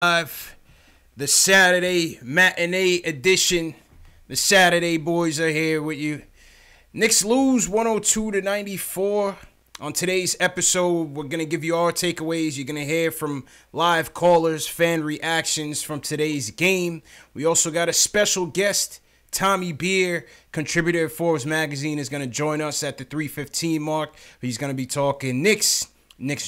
Live, the Saturday matinee edition. The Saturday boys are here with you. Knicks lose 102 to 94. On today's episode, we're going to give you our takeaways. You're going to hear from live callers, fan reactions from today's game. We also got a special guest, Tommy Beer, contributor at Forbes Magazine, is going to join us at the 3:15 mark. He's going to be talking Knicks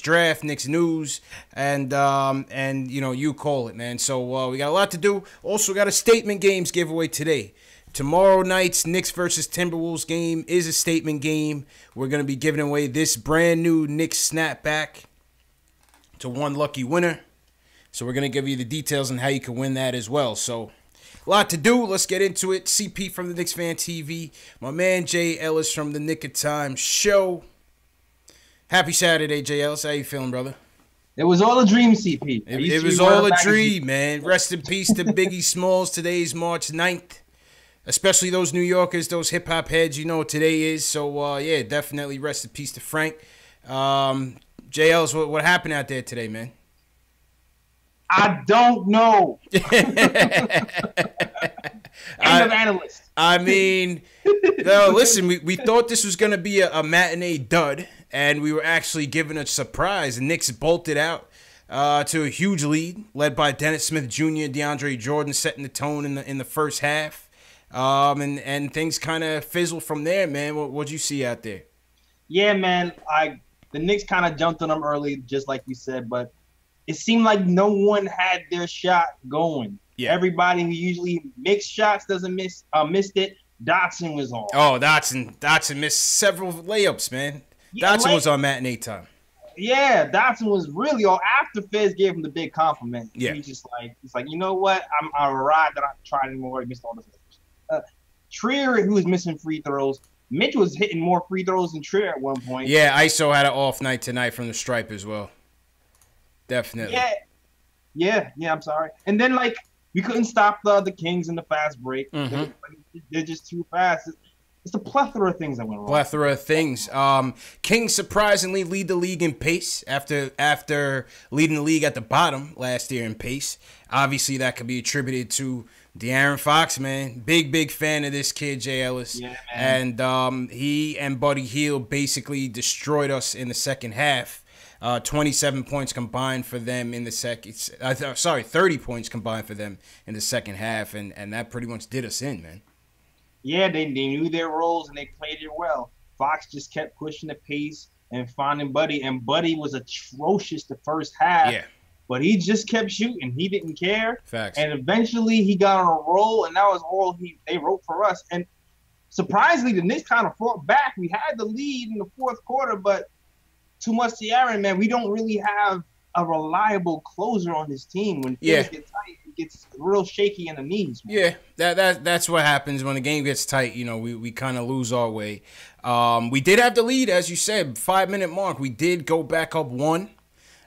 draft, Knicks news, and you call it, man. So we got a lot to do. Also got a statement games giveaway today. Tomorrow night's Knicks versus Timberwolves game is a statement game. We're going to be giving away this brand new Knicks snapback to one lucky winner. So we're going to give you the details on how you can win that as well. So a lot to do. Let's get into it. CP from the Knicks Fan TV. My man Jay Ellis from the Nick of Time show. Happy Saturday, Jay Ellis. How you feeling, brother? It was all a dream, CP. It was all a dream, man. Rest in peace to Biggie Smalls. Today's March 9th. Especially those New Yorkers, those hip-hop heads, you know what today is. So, yeah, definitely rest in peace to Frank. Jay Ellis, what happened out there today, man? I don't know. End of analyst. I mean, no, listen, we thought this was going to be a matinee dud, and we were actually given a surprise. The Knicks bolted out to a huge lead, led by Dennis Smith Jr., DeAndre Jordan, setting the tone in the first half. And things kind of fizzled from there, man. What'd you see out there? Yeah, man. The Knicks kind of jumped on them early, just like you said, but it seemed like no one had their shot going. Yeah. Everybody who usually makes shots doesn't missed it. Dotson was on. Oh, Dotson missed several layups, man. Yeah, Dotson was on matinee time. Yeah, Dotson was really all after Fez gave him the big compliment. Yeah. He's like, you know what? I'm arrived that I tried anymore. I missed all this. Trier, who was missing free throws. Mitch was hitting more free throws than Trier at one point. Yeah, ISO had an off night tonight from the stripe as well. Definitely. Yeah, I'm sorry. And then, we couldn't stop the Kings in the fast break. Mm-hmm. They're just too fast. It's a plethora of things that went wrong. Plethora of things. Kings surprisingly lead the league in pace after leading the league at the bottom last year in pace. Obviously, that could be attributed to De'Aaron Fox, man. Big fan of this kid, Jay Ellis. Yeah, man. And he and Buddy Hield basically destroyed us in the second half. 27 points combined for them in the second. 30 points combined for them in the second half, and that pretty much did us in, man. Yeah, they knew their roles and they played it well. Fox just kept pushing the pace and finding Buddy, and Buddy was atrocious the first half. Yeah. But he just kept shooting. He didn't care. Facts. And eventually he got on a roll, and that was all they wrote for us. And surprisingly, the Knicks kind of fought back. We had the lead in the fourth quarter, but too much to Aaron, man. We don't really have a reliable closer on this team. When things get tight, it gets real shaky in the knees. Man. Yeah, that's what happens when the game gets tight. You know, we kind of lose our way. We did have the lead, as you said, 5-minute mark. We did go back up one.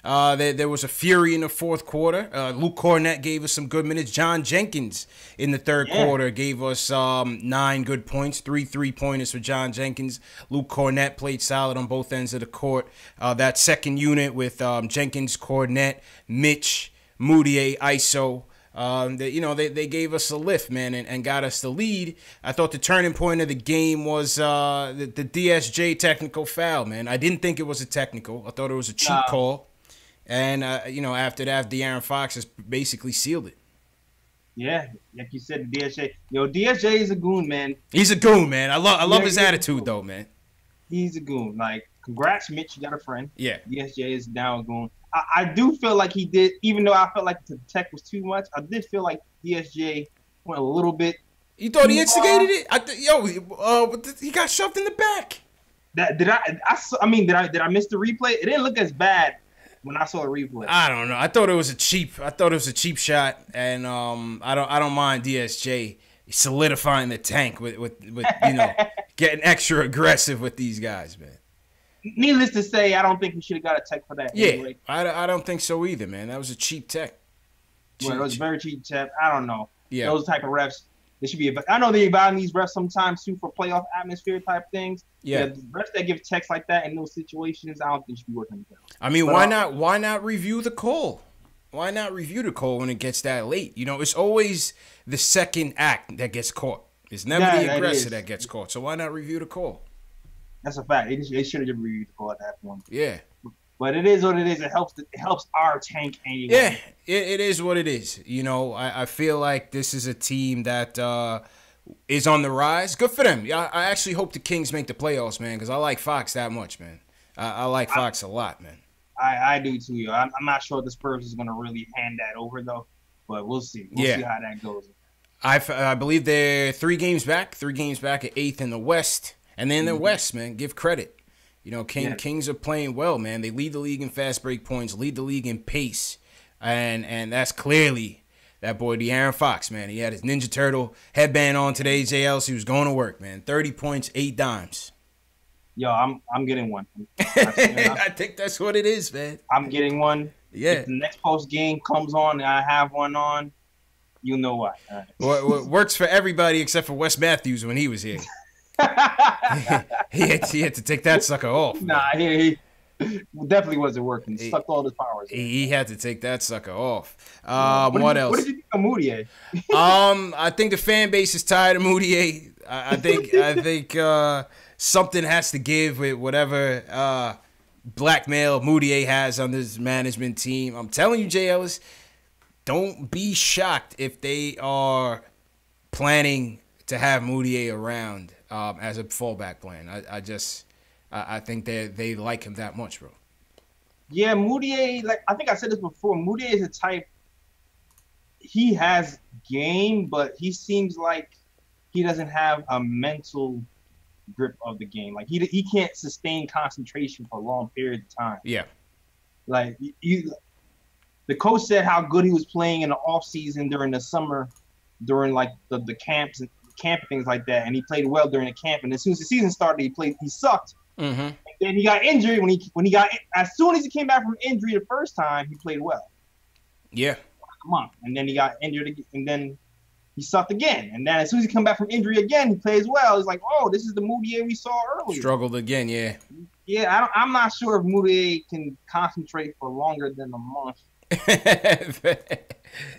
There was a fury in the fourth quarter. Luke Cornett gave us some good minutes. John Jenkins in the third quarter gave us 9 good points, 3 3-pointers for John Jenkins. Luke Cornett played solid on both ends of the court. That second unit with Jenkins, Cornett, Mitch, Moutier, ISO. They gave us a lift, man, and got us the lead. I thought the turning point of the game was the DSJ technical foul, man. I didn't think it was a technical. I thought it was a cheap call. And, after that, De'Aaron Fox has basically sealed it. Yeah, like you said, DSJ. DSJ is a goon, man. He's a goon, man. I love his attitude, though, man. He's a goon. Congrats, Mitch. You got a friend. Yeah. DSJ is down a goon. I do feel like he did, even though I felt like the tech was too much, I did feel like DSJ went a little bit. You thought he instigated it? He got shoved in the back. Did I miss the replay? It didn't look as bad when I saw the replay. I don't know. I thought it was a cheap shot, and I don't mind DSJ solidifying the tank with getting extra aggressive with these guys, man. Needless to say, I don't think he should have got a tech for that. Yeah, anyway. I don't think so either, man. That was a cheap tech. It was very cheap tech. I don't know. Yeah, those type of refs. They should be. I know they evaluate these refs sometimes too for playoff atmosphere type things. Yeah, the refs that give techs like that in those situations, I don't think should be working. I mean, why not review the call? why not review the call when it gets that late? You know, it's always the second act that gets caught. It's never the aggressor that gets caught. So why not review the call? That's a fact. They should have just reviewed the call at that point. Yeah. But it is what it is. It helps our tank anyway. Yeah, it is what it is. You know, I feel like this is a team that is on the rise. Good for them. I actually hope the Kings make the playoffs, man, because I like Fox that much, man. I like Fox a lot, man. I do too, yo. I'm not sure if the Spurs is going to really hand that over, though. But we'll see. We'll see how that goes. I believe they're 3 games back at 8th in the West. And then in the West, man, give credit. You know, Kings are playing well, man. They lead the league in fast break points, lead the league in pace. And that's clearly that boy, De'Aaron Fox, man. He had his Ninja Turtle headband on today, JLs. He was going to work, man. 30 points, 8 dimes. Yo, I'm getting one. I think that's what it is, man. I'm getting one. Yeah. If the next post game comes on and I have one on, you know what. Right. Well, works for everybody except for Wes Matthews when he was here. he had to take that sucker off. Nah, he definitely wasn't working. He sucked all his powers. He had to take that sucker off. What else? What did you think of Moutier? I think the fan base is tired of Moutier. I think something has to give with whatever blackmail Moutier has on this management team. I'm telling you, Jay Ellis, don't be shocked if they are planning to have Moutier around as a fallback plan. I think they like him that much, bro. Yeah, Moutier, like I think I said this before, Moutier is a type, he has game, but he seems like he doesn't have a mental grip of the game. Like he can't sustain concentration for long periods of time. Yeah. Like the coach said how good he was playing in the off season during the summer, during like the camps and camp and things like that, and he played well during the camp. And as soon as the season started, he sucked. Mm-hmm. And then he got injured. As soon as he came back from injury the first time, he played well. Yeah. Come on. And then he got injured again, and then he sucked again. And then as soon as he come back from injury again, he plays well. It's like, oh, this is the Moutier we saw earlier. Struggled again, yeah. Yeah, I'm not sure if Moutier can concentrate for longer than a month.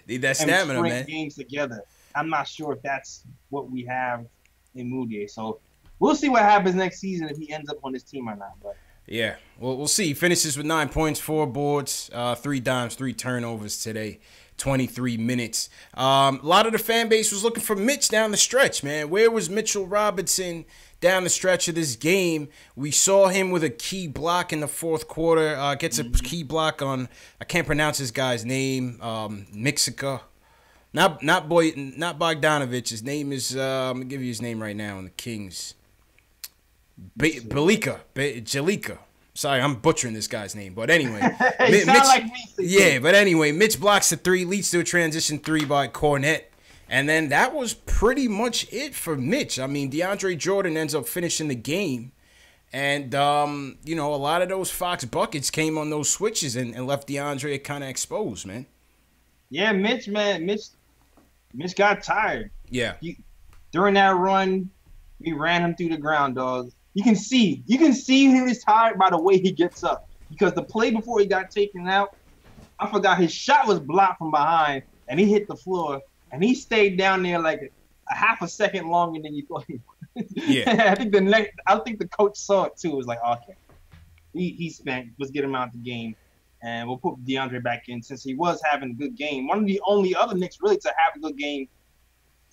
Need that stamina, man. Games together. I'm not sure if that's what we have in Moutier. So we'll see what happens next season if he ends up on this team or not. But yeah, well, we'll see. He finishes with 9 points, 4 boards, 3 dimes, 3 turnovers today. 23 minutes. A lot of the fan base was looking for Mitch down the stretch, man. Where was Mitchell Robinson down the stretch of this game? We saw him with a key block in the fourth quarter. Gets a key block on, I can't pronounce this guy's name, Mixica. Not Bogdanovich. His name is, I'm going to give you his name right now in the Kings. Jalika. Sorry, I'm butchering this guy's name. But anyway. Mitch, like me. Yeah, but anyway, Mitch blocks the 3, leads to a transition 3 by Cornette. And then that was pretty much it for Mitch. I mean, DeAndre Jordan ends up finishing the game. And, a lot of those Fox buckets came on those switches and left DeAndre kind of exposed, man. Yeah, Mitch got tired. Yeah. During that run, we ran him through the ground, dog. You can see he was tired by the way he gets up. Because the play before he got taken out, I forgot his shot was blocked from behind, and he hit the floor, and he stayed down there like a half a second longer than you thought he would. Yeah. I think the coach saw it too. It was like, okay, he spent. Let's get him out of the game, and we'll put DeAndre back in since he was having a good game. One of the only other Knicks really to have a good game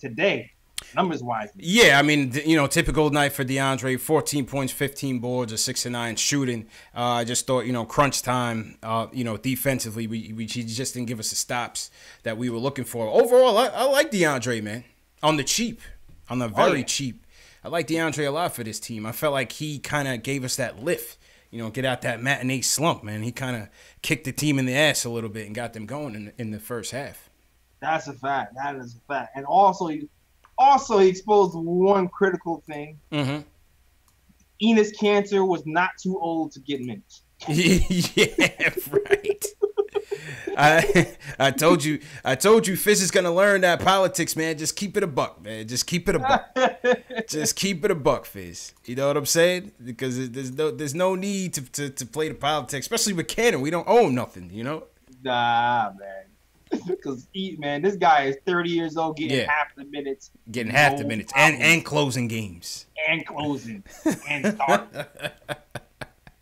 today. Numbers wise. Yeah, I mean, typical night for DeAndre, 14 points, 15 boards, a 6-9 shooting. I just thought, crunch time, defensively, he just didn't give us the stops that we were looking for. Overall, I like DeAndre, man. On the cheap, on the very cheap. I like DeAndre a lot for this team. I felt like he kind of gave us that lift, get out that matinee slump, man. He kind of kicked the team in the ass a little bit and got them going in the first half. That's a fact. That is a fact. And also, he exposed one critical thing. Mm-hmm. Enes Kanter was not too old to get minutes. Yeah, right. I told you, Fizz is gonna learn that politics, man. Just keep it a buck, man. Just keep it a buck. Just keep it a buck, Fizz. You know what I'm saying? Because there's no need to play the politics, especially with Cannon. We don't own nothing, Nah, man. Because this guy is 30 years old, getting half the minutes, and closing games and closing and starting.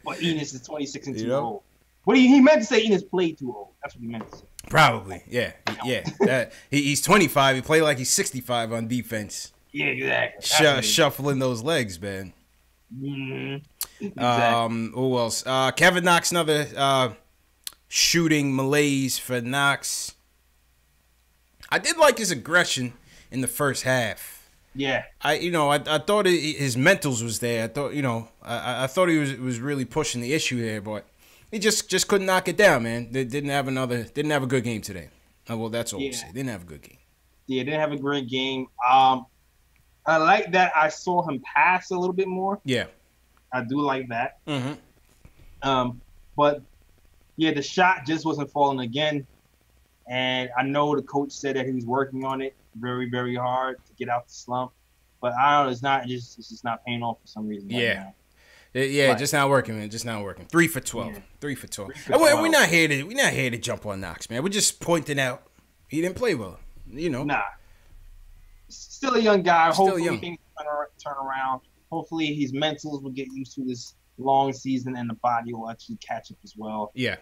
But Enos is 26 and too old. He meant to say Enos played too old. That's what he meant to say. Probably, yeah. He's 25. He played like he's 65 on defense. Yeah, exactly. Shuffling those legs, man. Mm-hmm. Exactly. Who else? Kevin Knox, another shooting malaise for Knox. I did like his aggression in the first half. Yeah. I thought his mentals was there. I thought, I thought he was really pushing the issue there, but he just couldn't knock it down, man. They didn't have a good game today. Well, that's all we'll say. Didn't have a good game. Yeah, didn't have a great game. I like that I saw him pass a little bit more. Yeah. I do like that. Mm-hmm. But yeah, the shot just wasn't falling again. And I know the coach said that he was working on it very, very hard to get out the slump. But I don't know, it's just not paying off for some reason. Yeah. Right. Just not working, man. Just not working. 3 for 12. Yeah. 3 for 12. We're not here to jump on Knox, man. We're just pointing out he didn't play well. Nah. Still a young guy. Hopefully things turn around. Hopefully his mentals will get used to this long season and the body will actually catch up as well. Yeah.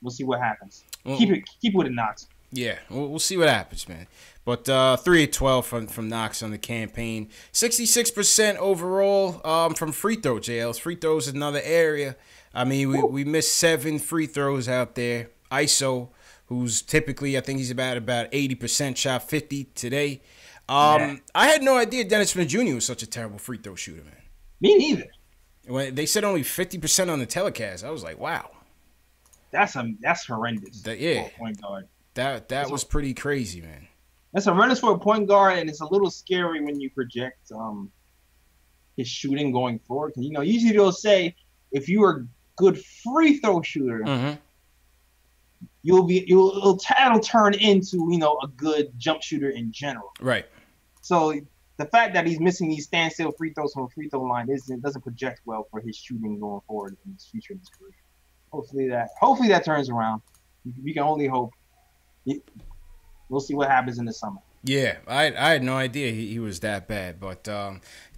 We'll see what happens. Keep it with it, Knox. Yeah, we'll see what happens, man. But 3 of 12 from Knox on the campaign. 66% overall from free throw, JLs. Free throws is another area. I mean, we missed 7 free throws out there. ISO, who's typically, I think he's about 80%, shot 50 today. I had no idea Dennis Smith Jr. was such a terrible free throw shooter, man. Me neither. When they said only 50% on the telecast, I was like, wow. That's horrendous. For a point guard. That was pretty crazy, man. That's horrendous for a point guard, and it's a little scary when you project his shooting going forward. Usually they'll say if you are a good free throw shooter, mm-hmm. it'll turn into a good jump shooter in general. Right. So the fact that he's missing these standstill free throws from a free throw line doesn't project well for his shooting going forward in his future in his career. Hopefully that turns around. We can only hope. We'll see what happens in the summer. Yeah, I had no idea he was that bad. But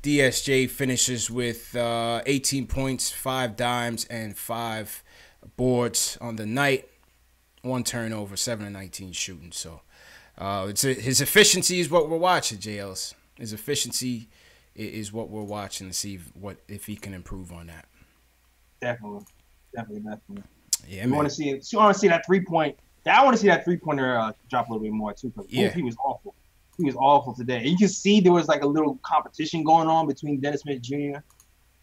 DSJ finishes with 18 points, 5 dimes, and 5 boards on the night. 1 turnover, 7 of 19 shooting. So his efficiency is what we're watching, JLs. His efficiency is what we're watching to see if he can improve on that. Definitely. Yeah, you want to see that 3-point. I want to see that 3-pointer drop a little bit more too. Because he was awful. He was awful today. And you can see there was like a little competition going on between Dennis Smith Jr.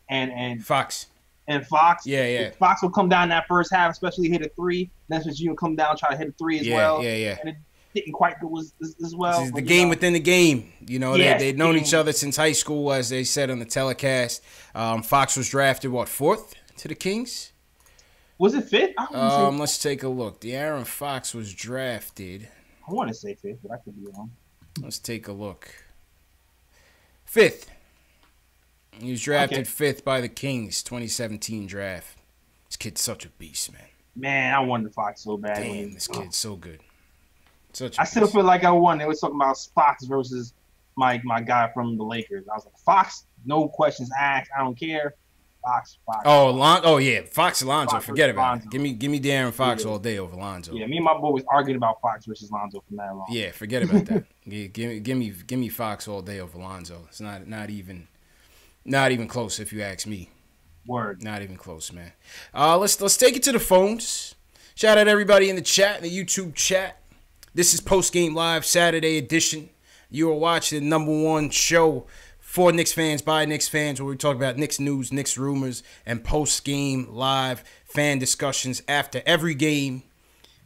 and Fox. And Fox. Yeah. Fox will come down that first half, especially hit a 3. Dennis Smith Jr. will come down, try to hit a 3 as well. Yeah. And it didn't quite go as well. This is the game within the game. They'd known each other since high school, as they said on the telecast. Fox was drafted, 4th to the Kings? Was it 5th? Let's take a look. De'Aaron Fox was drafted. I want to say 5th, but I could be wrong. Let's take a look. 5th. He was drafted 5th by the Kings, 2017 draft. This kid's such a beast, man. Man, I wanted Fox so bad. Damn, this kid's so good. I still feel like I won. They were talking about Fox versus my guy from the Lakers. I was like, Fox, no questions asked. I don't care. Fox. Fox Alonzo. Forget about it. Give me De'Aaron Fox all day over Lonzo. Yeah, me and my boy was arguing about Fox versus Lonzo from that long. Yeah, forget about that. Give me Fox all day over Lonzo. It's not even close if you ask me. Word. Not even close, man. Let's take it to the phones. Shout out everybody in the chat, in the YouTube chat. This is Post Game Live Saturday edition. You are watching the number 1 show for Knicks fans, by Knicks fans, where we talk about Knicks news, Knicks rumors, and post-game live fan discussions after every game,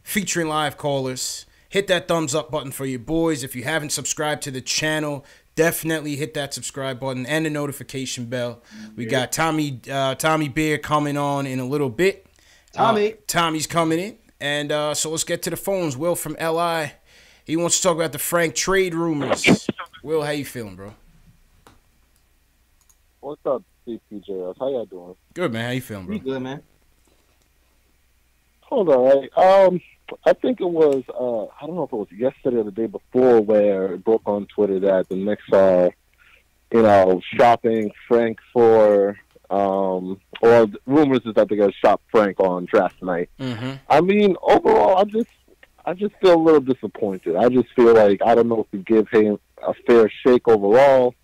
featuring live callers. Hit that thumbs up button for your boys. If you haven't subscribed to the channel, definitely hit that subscribe button and the notification bell. We got Tommy Bear coming on in a little bit. Tommy's coming in. And so let's get to the phones. Will from LI, he wants to talk about the Frank trade rumors. Will, how you feeling, bro? What's up, CPJS? How y'all doing? Good, man. How you feeling, bro? Pretty good, man. Hold on, right? I think it was, I don't know if it was yesterday or the day before, where it broke on Twitter that the Knicks are, shopping Frank for, or the rumors is that they're going to shop Frank on draft night. Mm-hmm. I mean, overall, I just feel a little disappointed. I just feel like I don't know if we give him a fair shake overall.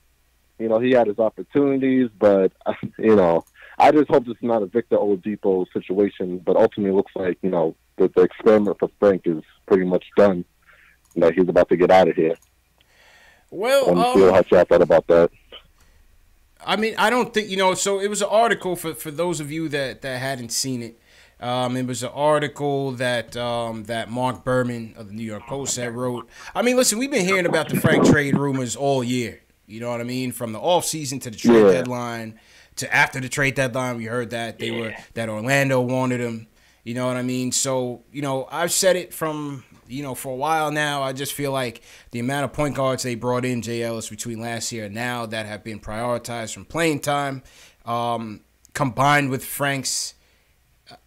He had his opportunities, but I just hope this is not a Victor Oladipo situation. But ultimately, it looks like the experiment for Frank is pretty much done. He's about to get out of here. Well, I want to feel how y'all thought about that. I mean, I don't think So it was an article for those of you that hadn't seen it. It was an article that Mark Berman of the New York Post had wrote. I mean, listen, we've been hearing about the Frank trade rumors all year. You know what I mean? From the offseason to the trade deadline to after the trade deadline, we heard that that Orlando wanted him. You know what I mean? So, I've said it from, for a while now. I just feel like the amount of point guards they brought in, Jay Ellis, between last year and now that have been prioritized from playing time, combined with Frank's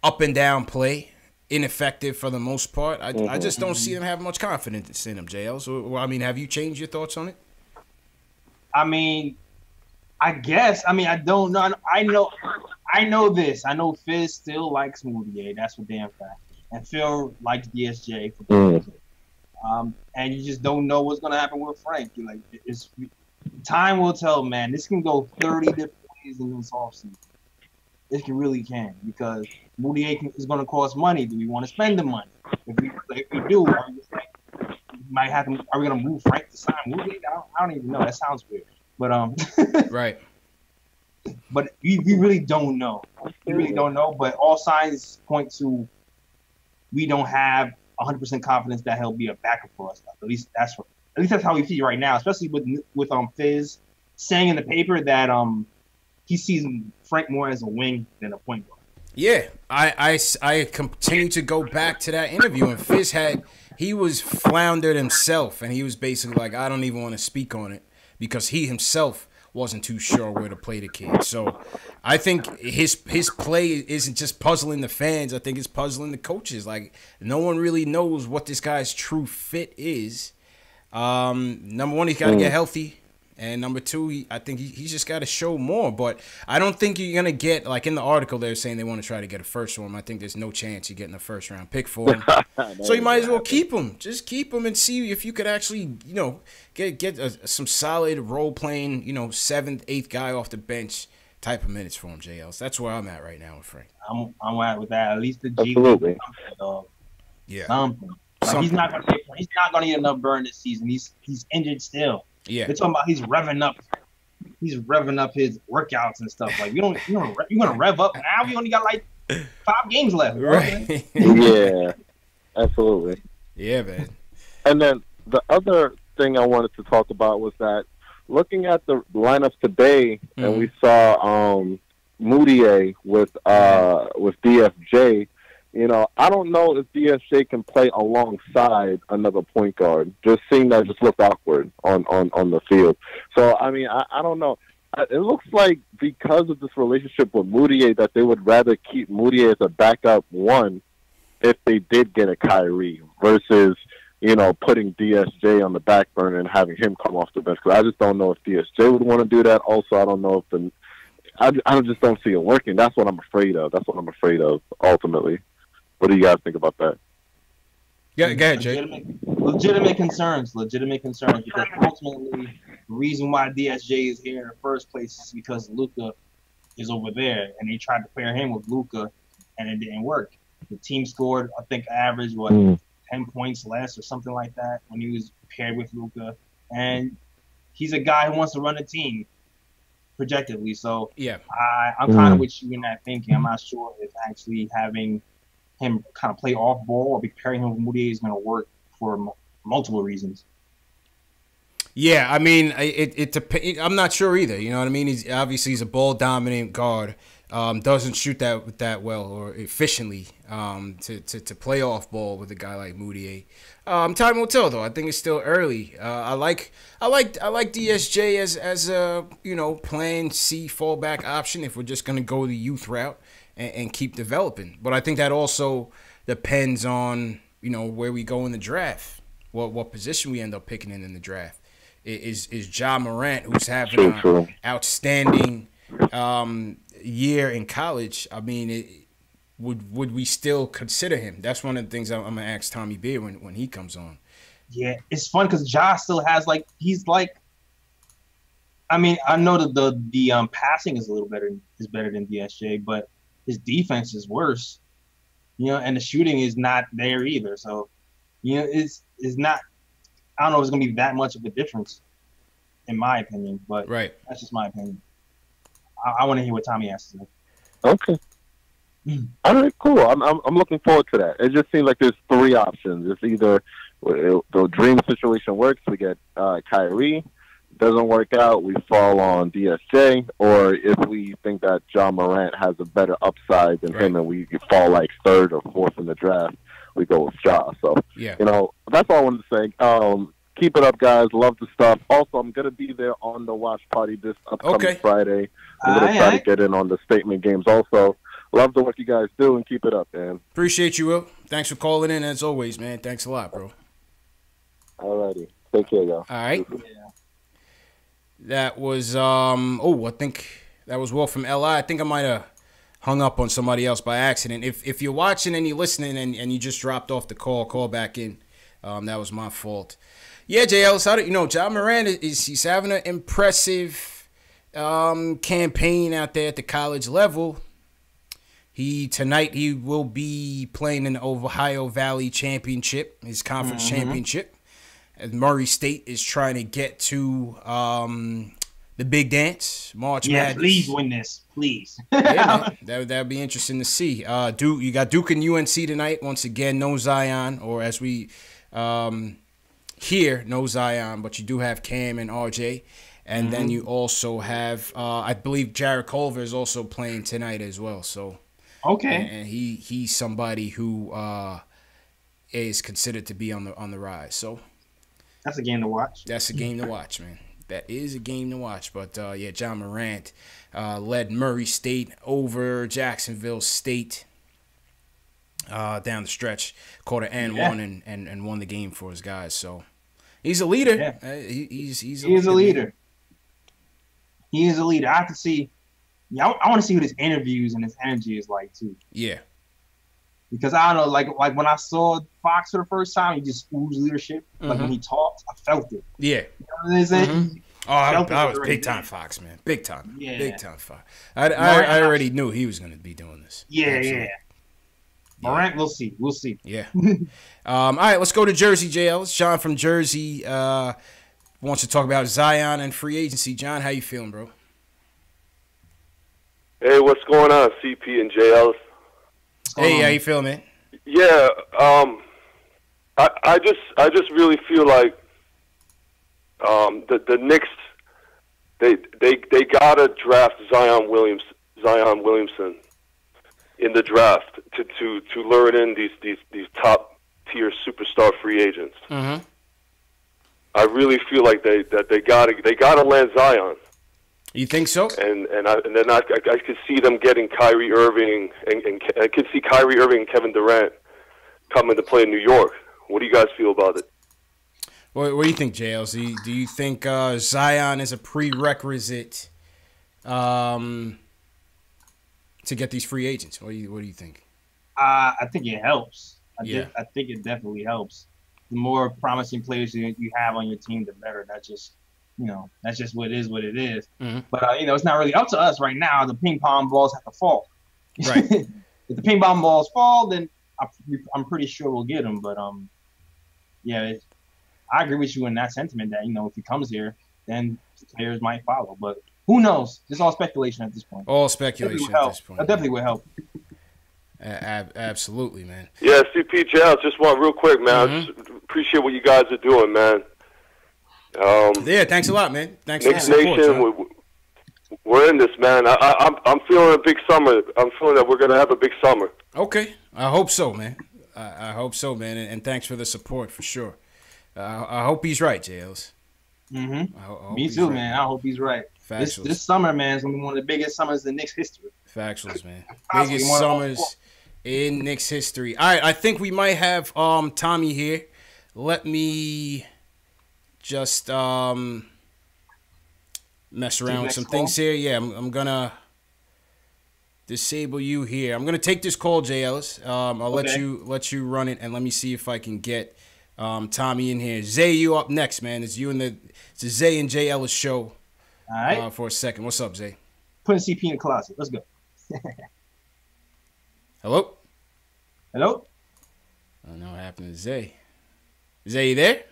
up and down play, ineffective for the most part. I just don't see them having much confidence in him, JL. So, I mean, have you changed your thoughts on it? I mean, I guess. I mean, I don't know. I know this. I know Fizz still likes Moutier. That's for damn fact. And Phil likes DSJ for damn and you just don't know what's gonna happen with Frank. Time will tell, man. This can go 30 different ways in this offseason. It really can, because Moutier is going to cost money. Do we want to spend the money? If we do, are we going to move Frank to sign Moutier? I don't even know. That sounds weird. But right. But we really don't know. We really don't know. But all signs point to we don't have 100% confidence that he'll be a backup for us. At least that's how we feel right now. Especially with Fizz saying in the paper that he sees Frank more as a wing than a point guard. Yeah, I continue to go back to that interview, and Fizz he was floundered himself, and he was basically like, I don't even want to speak on it, because he himself wasn't too sure where to play the kid. So I think his play isn't just puzzling the fans. I think it's puzzling the coaches. Like, no one really knows what this guy's true fit is. Number one, he's got to get healthy. And number two, I think he's just got to show more. But I don't think you're going to get, like in the article, they're saying they want to try to get a first for him. I think there's no chance you're getting a first-round pick for him. So you might as well keep him. Just keep him and see if you could actually, get some solid role-playing, 7th, 8th guy off the bench type of minutes for him, JLs. That's where I'm at right now with Frank. I'm at with that. At least the G. Absolutely. Yeah. Something. He's not going to get enough burn this season. He's injured still. Yeah, they're talking about he's revving up his workouts and stuff. Like, you're gonna rev up now. We only got like 5 games left, right? Yeah, absolutely. Yeah, man. And then the other thing I wanted to talk about was that looking at the lineups today, and we saw Moutier with DFJ. I don't know if DSJ can play alongside another point guard. Just seeing that just looked awkward on the field. So, I mean, I don't know. It looks like because of this relationship with Moutier that they would rather keep Moutier as a backup one if they did get a Kyrie versus, putting DSJ on the back burner and having him come off the bench. Because I just don't know if DSJ would want to do that. Also, I don't know if I just don't see it working. That's what I'm afraid of. Ultimately. What do you guys think about that? Yeah, go ahead, Jay. Legitimate concerns. Because ultimately, the reason why DSJ is here in the first place is because Luka is over there, and they tried to pair him with Luka, and it didn't work. The team scored, I think, average 10 points less or something like that when he was paired with Luka, and he's a guy who wants to run a team projectively. So yeah, I'm kind of with you in that thinking. I'm not sure if actually having him kind of play off ball or be pairing him with Moutier is going to work for multiple reasons. Yeah, I mean, I'm not sure either. You know what I mean? He's a ball dominant guard. Doesn't shoot that well or efficiently to play off ball with a guy like Moutier. Time will tell, though. I think it's still early. I like DSJ as a plan C fallback option if we're just gonna go the youth route and keep developing. But I think that also depends on where we go in the draft, what position we end up picking in the draft. Is Ja Morant, who's having an outstanding year in college. I mean, would we still consider him? That's one of the things I'm gonna ask Tommy Beer when he comes on. Yeah, it's fun because Ja still has he's like. I mean, I know that the passing is better than DSJ, but his defense is worse. And the shooting is not there either. So, it's not. I don't know if it's gonna be that much of a difference, in my opinion. But that's just my opinion. I want to hear what Tommy has to say. Okay. All right, cool. I'm looking forward to that. It just seems like there's three options. It's either the dream situation works, we get Kyrie. Doesn't work out, we fall on DSJ, or if we think that Ja Morant has a better upside than him and we fall like third or fourth in the draft, we go with Ja. So, that's all I wanted to say. Keep it up, guys. Love the stuff. Also, I'm going to be there on the watch party this upcoming Friday. I'm going to try to get in on the statement games also. Love the work you guys do, and keep it up, man. Appreciate you, Will. Thanks for calling in, as always, man. Thanks a lot, bro. All righty. Take care, y'all. All right. That was, I think that was Will from LI. I think I might have hung up on somebody else by accident. If you're watching and you're listening and you just dropped off the call back in. That was my fault. Yeah, J. Ellis, how do Ja Morant he's having an impressive campaign out there at the college level. Tonight he will be playing in the Ohio Valley Championship, his conference championship. As Murray State is trying to get to the big dance, March Madness. Please win this, please. Yeah, man, that'd be interesting to see. You got Duke and UNC tonight. Once again, no Zion, or as we hear, no Zion, but you do have Cam and RJ. And then you also have, I believe Jared Culver is also playing tonight as well. So, and he's somebody who is considered to be on the rise. So. That's a game to watch. That's a game to watch, man. That is a game to watch. But, Ja Morant led Murray State over Jacksonville State down the stretch, quarter and one, and won the game for his guys. So he's a leader. Yeah. He's a leader. He is a leader. I have to see. Yeah, I want to see what his interviews and his energy is like, too. Yeah. Because I don't know, like when I saw Fox for the first time, he just oozed leadership. Like when he talked, I felt it. Yeah. You know what I'm saying? I was big time Fox, man. Big time. Yeah. Big time Fox. I already knew he was going to be doing this. Yeah. Morant, we'll see. Yeah. All right, let's go to Jersey, JL. It's John from Jersey. Wants to talk about Zion and free agency. John, how you feeling, bro? Hey, what's going on, CP and JL? Hey, how you feeling, man? Yeah, I just really feel like the Knicks they gotta draft Zion Williamson in the draft to lure in these top tier superstar free agents. I really feel like they gotta land Zion. You think so? And then I could see them getting Kyrie Irving and I could see Kyrie Irving and Kevin Durant coming to play in New York. What do you guys feel about it? What do you think, JLZ? Do you think Zion is a prerequisite to get these free agents? What do you think? I think it helps. I think it definitely helps. The more promising players you have on your team, the better. That's just what it is. But it's not really up to us right now. The ping pong balls have to fall. Right. If the ping pong balls fall, then I'm pretty sure we'll get them. But I agree with you in that sentiment that if he comes here, then players might follow. But who knows? It's all speculation at this point. All speculation at this point. That definitely would help. Absolutely, man. Yeah, CPJ, just want real quick, man. I just appreciate what you guys are doing, man. Thanks a lot, man. Thanks Knicks for the support, Nation, we're in this, man. I'm feeling a big summer. I'm feeling that we're gonna have a big summer. Okay, I hope so, man. I hope so, man. And thanks for the support for sure. I hope he's right, JLs. Me too, man. I hope he's right. This summer, man, is gonna be one of the biggest summers in Knicks history. Factuals, man. Biggest summers in Knicks history. All right, I think we might have Tommy here. Let me just mess around with some things here. Yeah, I'm gonna disable you here. I'm gonna take this call, Jay Ellis. I'll let you run it, and let me see if I can get Tommy in here. Zay, you up next, man. It's the Zay and Jay Ellis show. All right. For a second. What's up, Zay? Putting CP in the closet. Let's go. Hello? Hello? I don't know what happened to Zay. Zay, you there?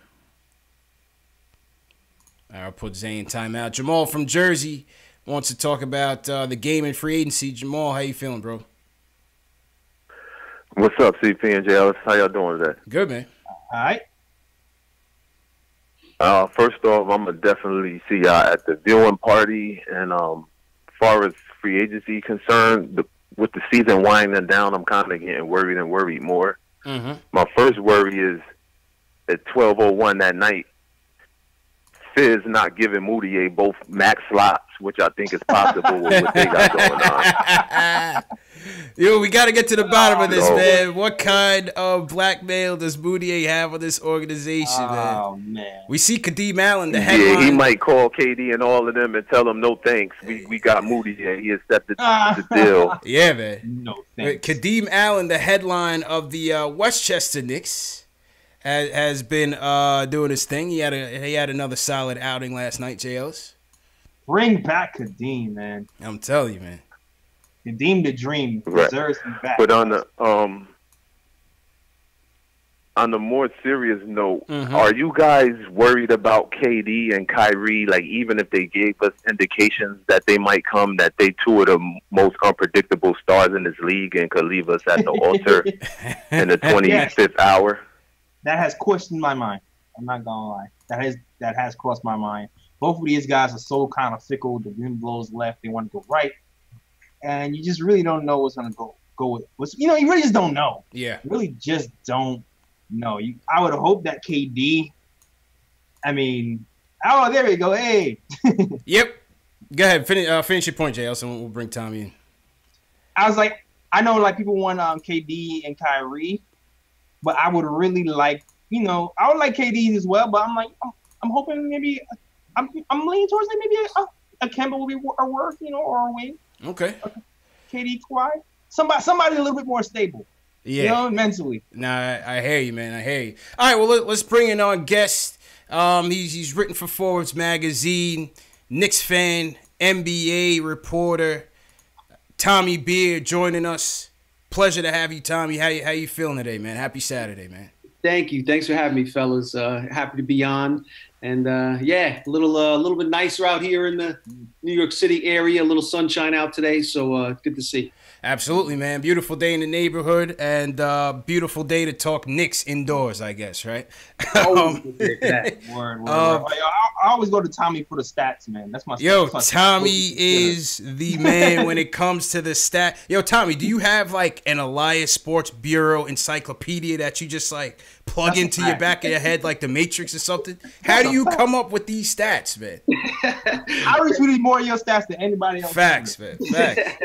All right, I'll put Zay in timeout. Jamal from Jersey wants to talk about the game in free agency. Jamal, how you feeling, bro? What's up, CP and JLS? How y'all doing today? Good, man. All right. First off, I'm going to definitely see y'all at the viewing party. And as far as free agency concerned, with the season winding down, I'm kind of getting worried more. Mm-hmm. My first worry is at 12:01 that night, Fizz not giving Moutier both max slots, which I think is possible with what they got going on. Yo, we got to get to the bottom of this, man. What kind of blackmail does Moutier have on this organization, man? Oh, man. We see Kadeem Allen, the headline. Yeah, he might call KD and all of them and tell them, no thanks. We got Moutier. He accepted the deal. Yeah, man. No thanks. Kadeem Allen, the headline of the Westchester Knicks, has been doing his thing. He had another solid outing last night, JLs. Bring back Kadeem, man. I'm telling you, man. Kadeem the Dream deserves to be back. But on the more serious note, are you guys worried about KD and Kyrie? Like, even if they gave us indications that they might come, that they two of the most unpredictable stars in this league and could leave us at the altar in the 25th hour? That has questioned my mind. I'm not gonna lie. That has crossed my mind. Both of these guys are so kind of fickle. The wind blows left, they want to go right, and you just really don't know what's gonna go with. You really just don't know. Yeah, you really just don't know. I would hope that KD. I mean, oh, there we go. Hey. Yep. Go ahead. Finish your point, JL, and we'll bring Tommy in. I was like, I know like people want KD and Kyrie, but I would really like, I would like KD as well. But I'm like, I'm hoping maybe I'm leaning towards maybe a Kemba will be a work, or a wing. Okay. KD Kawhi, somebody a little bit more stable. Yeah. Mentally. Nah, I hear you, man. I hear you. All right, well, let's bring in our guest. He's written for Forwards Magazine, Knicks fan, NBA reporter, Tommy Beard joining us. Pleasure to have you, Tommy. How you feeling today, man? Happy Saturday, man. Thank you. Thanks for having me, fellas. Happy to be on. And, a little bit nicer out here in the New York City area. A little sunshine out today, so good to see. Absolutely, man. Beautiful day in the neighborhood and beautiful day to talk Knicks indoors, I guess, right? Word. I always go to Tommy for the stats, man. That's my Tommy is the man when it comes to the stat. Yo, Tommy, do you have like an Elias Sports Bureau encyclopedia that you just like plug into your back of your head like the Matrix or something? How do you come up with these stats, man? I retweeted more of your stats than anybody else. Facts, man. Facts.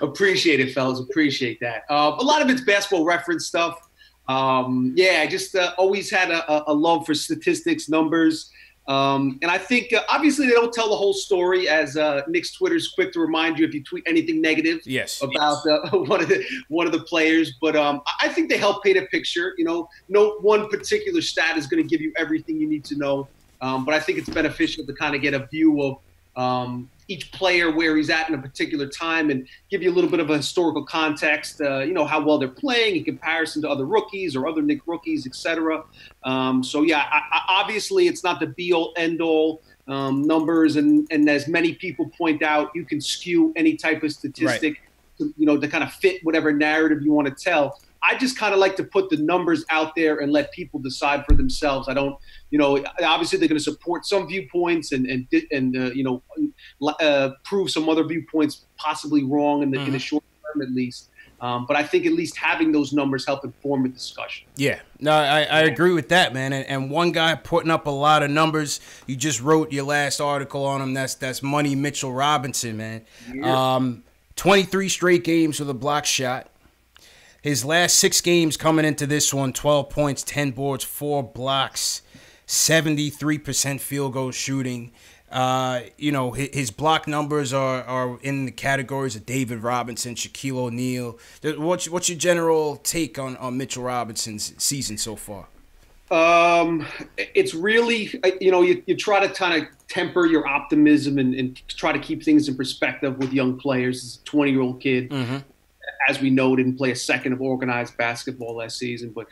Appreciate it, fellas. Appreciate that. A lot of it's basketball reference stuff. I just always had a love for statistics, numbers. And I think, obviously, they don't tell the whole story, as Knicks Twitter's quick to remind you if you tweet anything negative about one of the players. But I think they help paint a picture. No one particular stat is going to give you everything you need to know. But I think it's beneficial to kind of get a view of each player, where he's at in a particular time, and give you a little bit of a historical context, how well they're playing in comparison to other rookies or other Knicks rookies, etc. Obviously it's not the be-all, end-all numbers, and as many people point out, you can skew any type of statistic to kind of fit whatever narrative you want to tell. I just kind of like to put the numbers out there and let people decide for themselves. I don't, obviously they're going to support some viewpoints and prove some other viewpoints possibly wrong in the short term at least. But I think at least having those numbers help inform a discussion. Yeah, no, I agree with that, man. And one guy putting up a lot of numbers, you just wrote your last article on him. That's Money Mitchell Robinson, man. Yeah. 23 straight games with a block shot. His last 6 games coming into this one, 12 points, 10 boards, 4 blocks, 73% field goal shooting. You know, his block numbers are in the categories of David Robinson, Shaquille O'Neal. What's your general take on Mitchell Robinson's season so far? It's really, you know, you try to kind of temper your optimism and try to keep things in perspective with young players. He's a 20-year-old kid. Mm-hmm. As we know, didn't play a second of organized basketball last season, but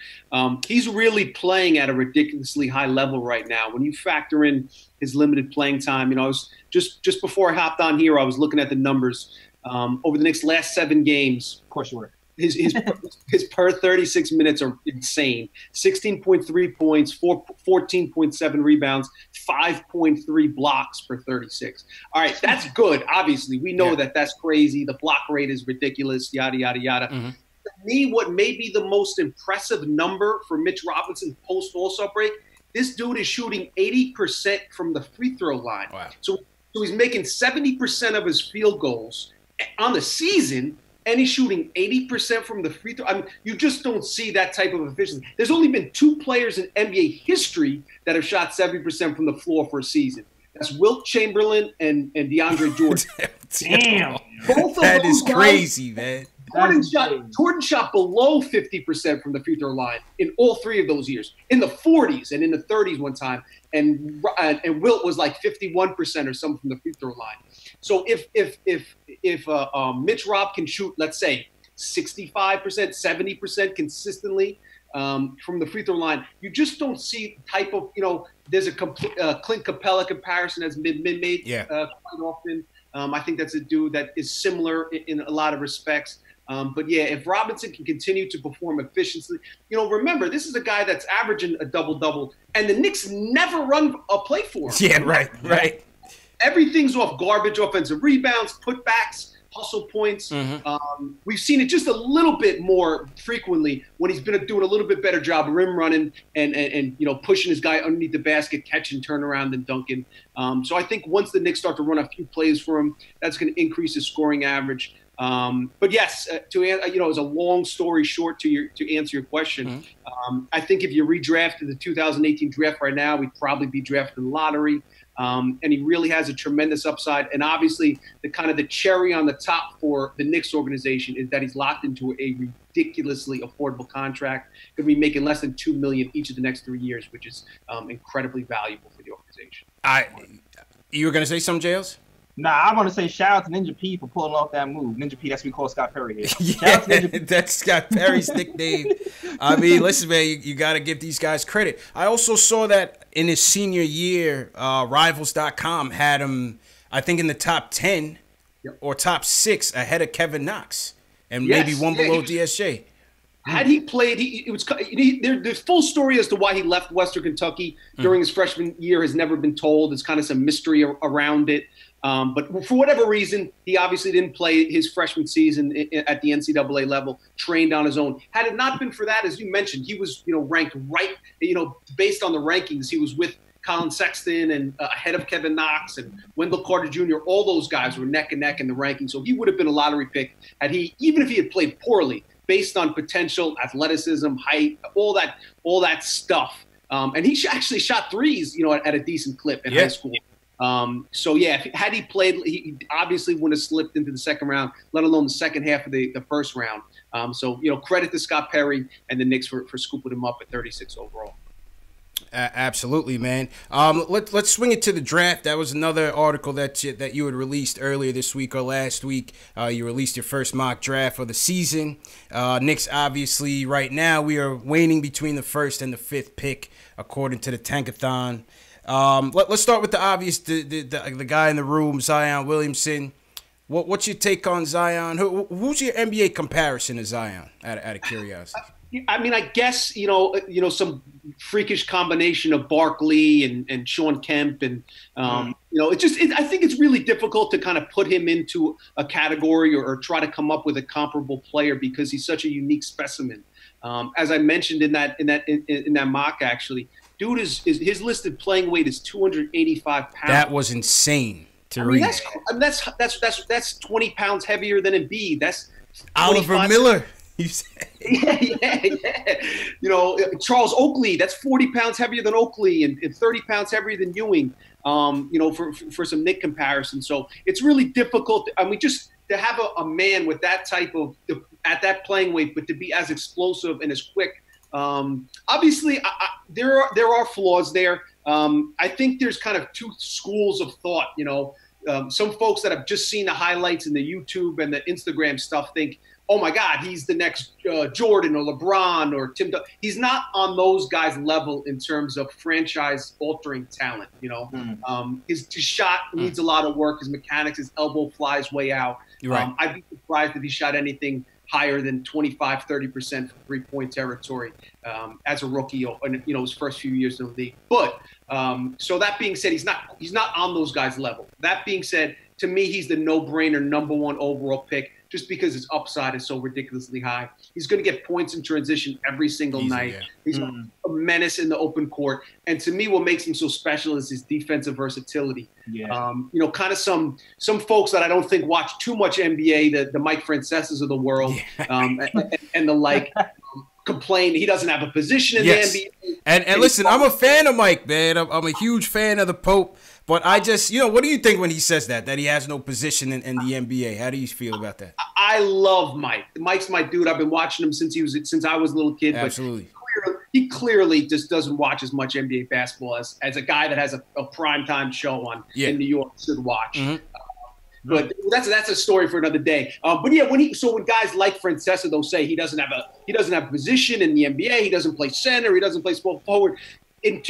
he's really playing at a ridiculously high level right now. When you factor in his limited playing time, you know, I was just before I hopped on here, I was looking at the numbers over the next last 7 games. Of course you were. His per 36 minutes are insane. 16.3 points, 14.7 rebounds, 5.3 blocks per 36. All right, that's good. Obviously, we know that that's crazy. The block rate is ridiculous, yada, yada, yada. Mm-hmm. For me, what may be the most impressive number for Mitch Robinson post All-Star break, this dude is shooting 80% from the free throw line. Wow. So he's making 70% of his field goals on the season, and he's shooting 80% from the free throw. I mean, you just don't see that type of efficiency. There's only been 2 players in NBA history that have shot 70% from the floor for a season. That's Wilt Chamberlain and DeAndre Jordan. Damn. Both of that those is crazy, man. Jordan shot below 50% from the free throw line in all 3 of those years, in the 40s and in the 30s one time, and Wilt was like 51% or something from the free throw line. So if Mitch Rob can shoot, let's say 65%, 70% consistently from the free throw line, you just don't see the type of, you know, there's a Clint Capella comparison that's been made quite often. I think that's a dude that is similar in a lot of respects. But yeah, if Robinson can continue to perform efficiently, you know, remember, this is a guy that's averaging a double-double, and the Knicks never run a play for him. Yeah, right. Everything's off garbage offensive rebounds, putbacks, hustle points. Mm-hmm. We've seen it just a little bit more frequently when he's been doing a little bit better job rim running and you know, pushing his guy underneath the basket, catching, turn around, and dunking. So I think once the Knicks start to run a few plays for him, that's going to increase his scoring average. But yes, you know, as a long story short to answer your question, mm-hmm. I think if you redrafted the 2018 draft right now, we'd probably be drafting the lottery. And he really has a tremendous upside. And obviously, the cherry on the top for the Knicks organization is that he's locked into a ridiculously affordable contract. Going to be making less than $2 million each of the next 3 years, which is incredibly valuable for the organization. You were going to say something, Jails? Nah, I want to say shout out to Ninja P for pulling off that move. Ninja P, that's what we call Scott Perry here. Yeah, that's Scott Perry's nickname. I mean, listen, man, you got to give these guys credit. I also saw that in his senior year, Rivals.com had him, I think, in the top 10 or top 6 ahead of Kevin Knox and maybe one below DSJ. Had he played, the full story as to why he left Western Kentucky during his freshman year has never been told. There's kind of some mystery around it. But for whatever reason, he obviously didn't play his freshman season at the NCAA level, trained on his own. Had it not been for that, as you mentioned, he was, you know, ranked right, you know, based on the rankings. He was with Colin Sexton and ahead of Kevin Knox and Wendell Carter Jr. All those guys were neck and neck in the rankings. So he would have been a lottery pick had he, even if he had played poorly, based on potential, athleticism, height, all that stuff. And he actually shot threes, you know, at a decent clip in high school. So yeah, had he played, he obviously wouldn't have slipped into the second round, let alone the second half of the first round. So, you know, credit to Scott Perry and the Knicks for scooping him up at 36 overall. Absolutely, man. Let's swing it to the draft. That was another article that you had released earlier this week or last week. You released your first mock draft for the season. Knicks, obviously, right now we are waning between the 1st and the 5th pick, according to the Tankathon. Let's start with the obvious, the guy in the room, Zion Williamson. What's your take on Zion? Who's your NBA comparison to Zion? Out of curiosity. I mean, I guess you know some freakish combination of Barkley and Sean Kemp, and you know, I think it's really difficult to kind of put him into a category or try to come up with a comparable player because he's such a unique specimen. As I mentioned in that mock, actually, dude is his listed playing weight is 285 pounds. That was insane to read. That's 20 pounds heavier than Embiid. That's Oliver Miller. Yeah. You know, Charles Oakley, that's 40 pounds heavier than Oakley and 30 pounds heavier than Ewing, you know, for some Knick comparison. So it's really difficult. I mean, just to have a man with that type of, at that playing weight, but to be as explosive and as quick. Obviously, there are flaws there. I think there's kind of two schools of thought, you know. Some folks that have just seen the highlights in the YouTube and the Instagram stuff think, oh my God, he's the next Jordan or LeBron or Tim. He's not on those guys' level in terms of franchise-altering talent. You know, his shot needs a lot of work. His mechanics, his elbow flies way out. Right. I'd be surprised if he shot anything higher than 25, 30% from three-point territory as a rookie, you know, his first few years in the league. But so that being said, he's not on those guys' level. That being said, to me, he's the no-brainer #1 overall pick just because his upside is so ridiculously high. He's going to get points in transition every single night. Yeah. He's a menace in the open court. And to me, what makes him so special is his defensive versatility. Yeah. You know, kind of some folks that I don't think watch too much NBA, the Mike Franceses of the world, and the like, complain he doesn't have a position in the NBA. And listen, I'm a fan of Mike, man. I'm a huge fan of the Pope. But I just, you know, what do you think when he says that he has no position in the NBA? How do you feel about that? I love Mike. Mike's my dude. I've been watching him since I was a little kid. Absolutely. But he clearly just doesn't watch as much NBA basketball as a guy that has a primetime show on in New York should watch. But that's a story for another day. But yeah, when guys like Francesa though say he doesn't have a position in the NBA, he doesn't play center, he doesn't play small forward.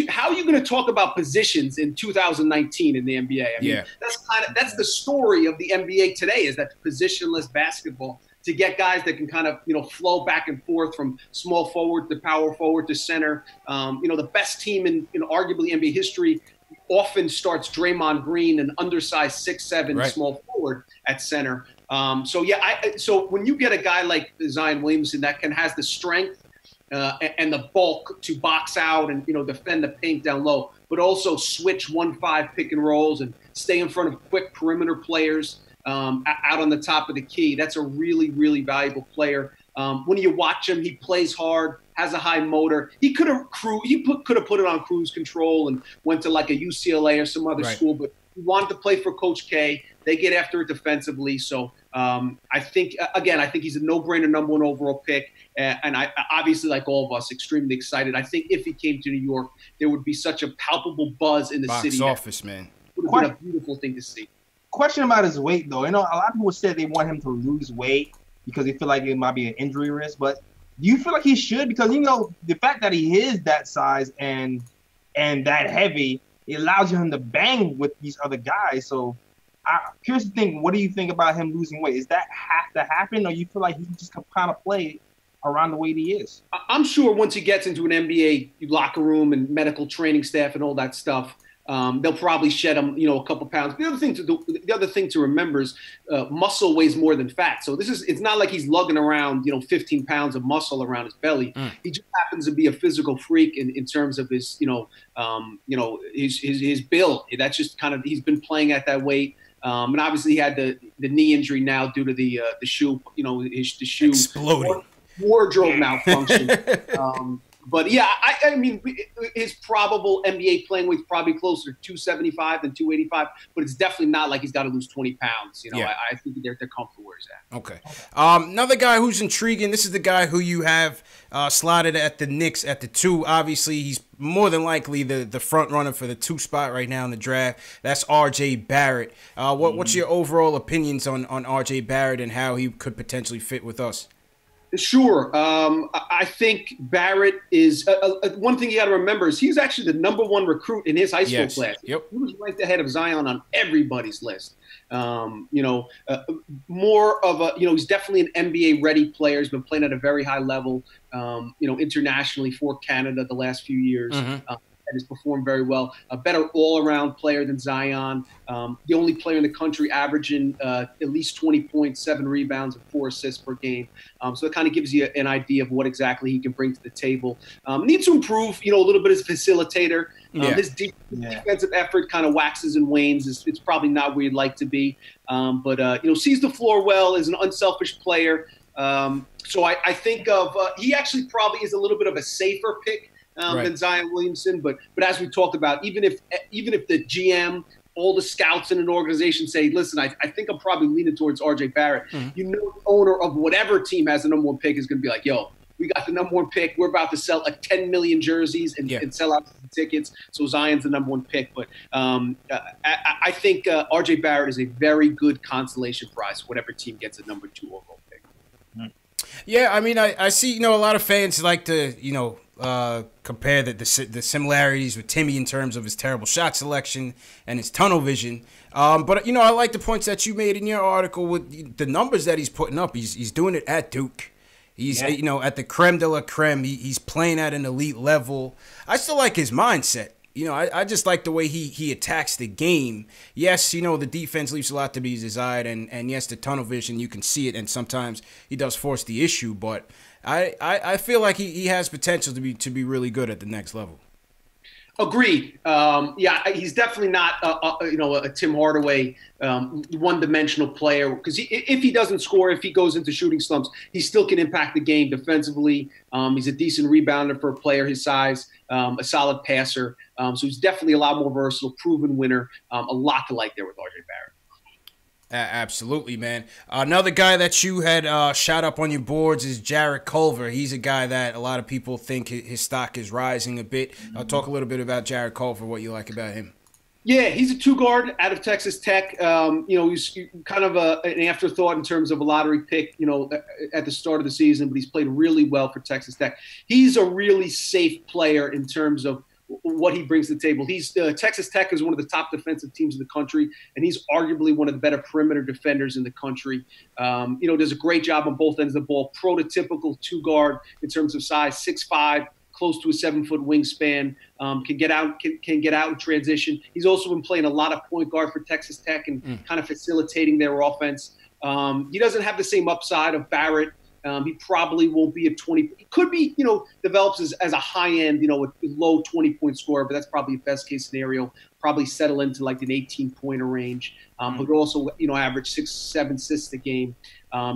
How are you going to talk about positions in 2019 in the NBA? I mean, that's the story of the NBA today, is that positionless basketball, to get guys that can kind of, you know, flow back and forth from small forward to power forward to center. You know, the best team in arguably NBA history often starts Draymond Green, an undersized 6'7" small forward at center. So when you get a guy like Zion Williamson that has the strength and the bulk to box out and, you know, defend the paint down low, but also switch 1-5 pick and rolls and stay in front of quick perimeter players out on the top of the key. That's a really, really valuable player. When you watch him, he plays hard, has a high motor. He could have put it on cruise control and went to like a UCLA or some other school, but he wanted to play for Coach K. They get after it defensively. So I think he's a no-brainer #1 overall pick. And I obviously, like all of us, extremely excited. I think if he came to New York, there would be such a palpable buzz in the city. Box office, man. It would have been a beautiful thing to see. Question about his weight, though. You know, a lot of people said they want him to lose weight because they feel like it might be an injury risk. But do you feel like he should? Because, you know, the fact that he is that size and that heavy, it allows him to bang with these other guys. So I'm curious to think, what do you think about him losing weight? Does that have to happen, or you feel like he can just kind of play around the way he is? I'm sure once he gets into an NBA locker room and medical training staff and all that stuff, they'll probably shed him, you know, a couple pounds. The other thing to remember is muscle weighs more than fat. So it's not like he's lugging around, you know, 15 pounds of muscle around his belly. He just happens to be a physical freak in terms of his, his build. That's just kind of, he's been playing at that weight. And obviously he had the knee injury now due to the shoe, you know, the shoe exploding. Wardrobe malfunction. But yeah, I mean, his probable NBA playing weight's probably closer to 275 than 285, but it's definitely not like he's got to lose 20 pounds. You know, I think they're comfortable where he's at. Okay. Another guy who's intriguing. This is the guy who you have slotted at the Knicks at the 2. Obviously, he's more than likely the front runner for the 2 spot right now in the draft. That's R.J. Barrett. What's your overall opinions on R.J. Barrett and how he could potentially fit with us? Sure. I think Barrett is one thing you got to remember is he's actually the #1 recruit in his high school class. Yep. He was ranked ahead of Zion on everybody's list. More of a, he's definitely an NBA ready player. He's been playing at a very high level, internationally for Canada the last few years. And has performed very well. A better all-around player than Zion. The only player in the country averaging at least 20 points, 7 rebounds, and 4 assists per game. So it kind of gives you an idea of what exactly he can bring to the table. Needs to improve, a little bit as a facilitator. His defensive effort kind of waxes and wanes. It's probably not where you'd like to be. But sees the floor well, is an unselfish player. So I think of he actually probably is a little bit of a safer pick than Zion Williamson. But as we talked about, even if the GM, all the scouts in an organization say, listen, I think I'm probably leaning towards RJ Barrett. You know, the owner of whatever team has the number one pick is going to be like, yo, we got the number one pick. We're about to sell like 10 million jerseys and sell out the tickets. So Zion's the number one pick. But I think RJ Barrett is a very good consolation prize, whatever team gets a number 2 overall pick. Yeah, I mean, I see, you know, a lot of fans like to, you know, compare the similarities with Timmy in terms of his terrible shot selection and his tunnel vision. But, you know, I like the points that you made in your article with the numbers that he's putting up. He's doing it at Duke. He's, you know, at the creme de la creme. He's playing at an elite level. I still like his mindset. You know, I just like the way he attacks the game. Yes, you know, the defense leaves a lot to be desired, and yes, the tunnel vision, you can see it, and sometimes he does force the issue, but I feel like he has potential to be really good at the next level. Agreed. Yeah, he's definitely not, you know, a Tim Hardaway one-dimensional player. Because if he doesn't score, if he goes into shooting slumps, he still can impact the game defensively. He's a decent rebounder for a player his size, a solid passer. So he's definitely a lot more versatile, proven winner. A lot to like there with RJ Barrett. Absolutely, man. Another guy that you had shot up on your boards is Jarrett Culver. He's a guy that a lot of people think his stock is rising a bit. Talk a little bit about Jarrett Culver, what you like about him. Yeah, he's a 2-guard out of Texas Tech. You know, he's kind of an afterthought in terms of a lottery pick, you know, at the start of the season, but he's played really well for Texas Tech. He's a really safe player in terms of what he brings to the table. He's Texas Tech is one of the top defensive teams in the country, and he's arguably one of the better perimeter defenders in the country. You know, does a great job on both ends of the ball. Prototypical 2-guard in terms of size, 6'5", close to a 7-foot wingspan. Can get out in transition. He's also been playing a lot of point guard for Texas Tech and kind of facilitating their offense. He doesn't have the same upside of Barrett. He probably won't be a 20. He could be, you know, develops as a high end, you know, a low 20-point scorer, but that's probably a best case scenario. Probably settle into like an 18-pointer range, but also, you know, average 6-7 assists a game.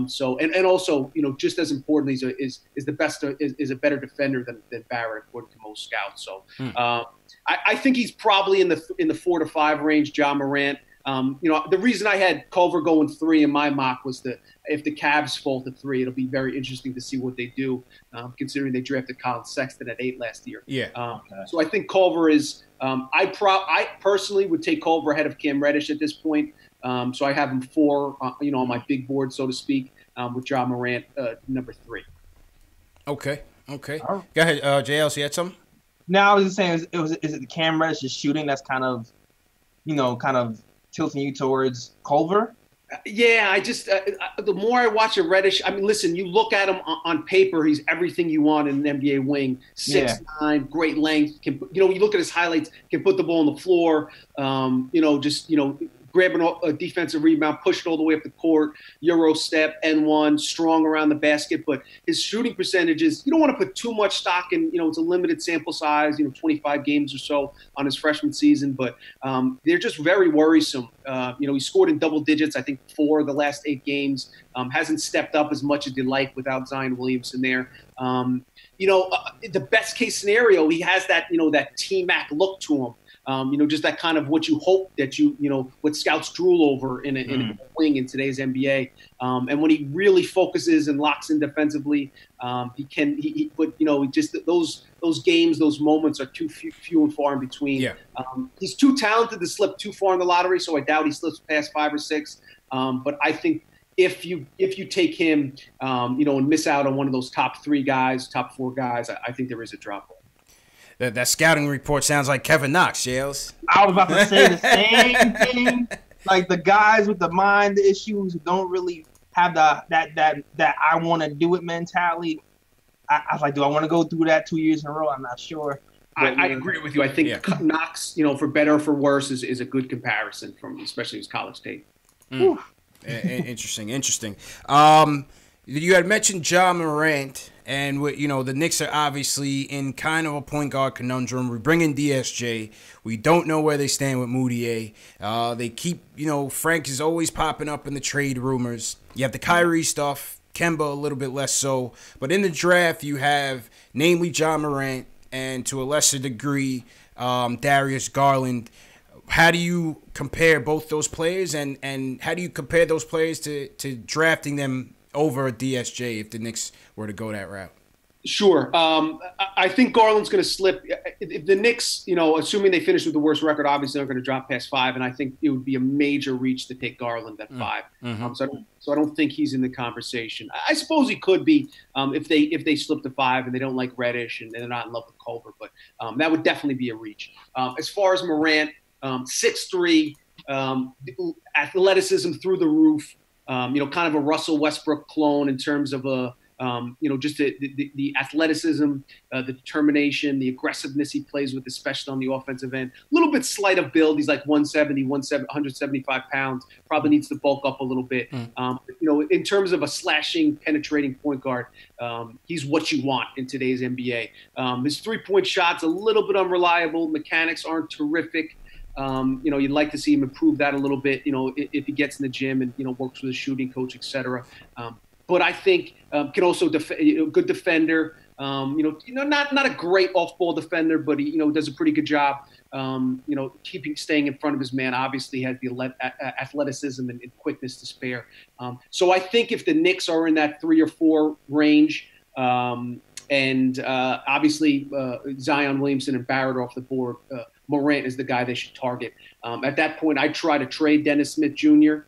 So and also, you know, just as important, is the best is a better defender than Barrett according to most scouts. So I think he's probably in the 4 to 5 range. Ja Morant. You know, the reason I had Culver going 3 in my mock was if the Cavs fall to 3, it'll be very interesting to see what they do, considering they drafted Colin Sexton at 8 last year. Yeah. So I think Culver is. I personally would take Culver ahead of Cam Reddish at this point. So I have him 4, you know, on my big board, so to speak, with Ja Morant number 3. Okay. Go ahead, JL. You had something? No, I was just saying, is it the Cam Reddish's shooting that's kind of tilting you towards Culver? Yeah, I just the more I watch a Reddish, I mean, listen, you look at him on paper, he's everything you want in an NBA wing. 6'9", great length. You know, you look at his highlights, can put the ball on the floor. You know, just, you know, grabbing a defensive rebound, pushing all the way up the court, Euro step, N1, strong around the basket. But his shooting percentages, you don't want to put too much stock in. You know, it's a limited sample size, you know, 25 games or so on his freshman season. But they're just very worrisome. You know, he scored in double digits, I think, 4 of the last 8 games. Hasn't stepped up as much as you'd like without Zion Williamson there. You know, the best case scenario, he has that, you know, that T-Mac look to him. You know, just that kind of what you hope that you know, what scouts drool over in a wing in today's NBA. And when he really focuses and locks in defensively, he but, you know, just those games, those moments are too few and far in between. Yeah. He's too talented to slip too far in the lottery, so I doubt he slips past 5 or 6. But I think if you take him, you know, and miss out on one of those top 3 guys, top 4 guys, I think there is a drop off. That scouting report sounds like Kevin Knox, Yales. I was about to say the same thing. Like the guys with the mind issues who don't really have that I want to do it mentality. I was like, do I want to go through that 2 years in a row? I'm not sure. I agree with you. I think Knox, you know, for better or for worse, is a good comparison from especially his college tape. Interesting. You had mentioned Ja Morant. And, you know, the Knicks are obviously in kind of a point guard conundrum. We bring in DSJ. We don't know where they stand with Moutier. They keep, you know, Frank is always popping up in the trade rumors. You have the Kyrie stuff. Kemba a little bit less so. But in the draft, you have namely John Morant and to a lesser degree Darius Garland. How do you compare both those players, and how do you compare those players to drafting them over DSJ if the Knicks were to go that route? Sure. I think Garland's going to slip. If the Knicks, assuming they finish with the worst record, obviously they're going to drop past 5, and I think it would be a major reach to take Garland at 5. Mm-hmm. So I don't think he's in the conversation. I suppose he could be if they slip to 5 and they don't like Reddish and they're not in love with Culver, but that would definitely be a reach. As far as Morant, 6'3", athleticism through the roof. Kind of a Russell Westbrook clone in terms of just the athleticism, the determination, the aggressiveness he plays with, especially on the offensive end. A little bit slight of build. He's like 175 pounds. Probably needs to bulk up a little bit. In terms of a slashing, penetrating point guard, he's what you want in today's NBA. His three-point shot's a little bit unreliable. Mechanics aren't terrific. You'd like to see him improve that a little bit, if he gets in the gym and, works with a shooting coach, et cetera. But I think can also good defender. Not a great off-ball defender, but he does a pretty good job. Staying in front of his man. Obviously has the athleticism and quickness to spare. So I think if the Knicks are in that 3 or 4 range, and obviously Zion Williamson and Barrett off the board, Morant is the guy they should target. At that point, I'd try to trade Dennis Smith Jr.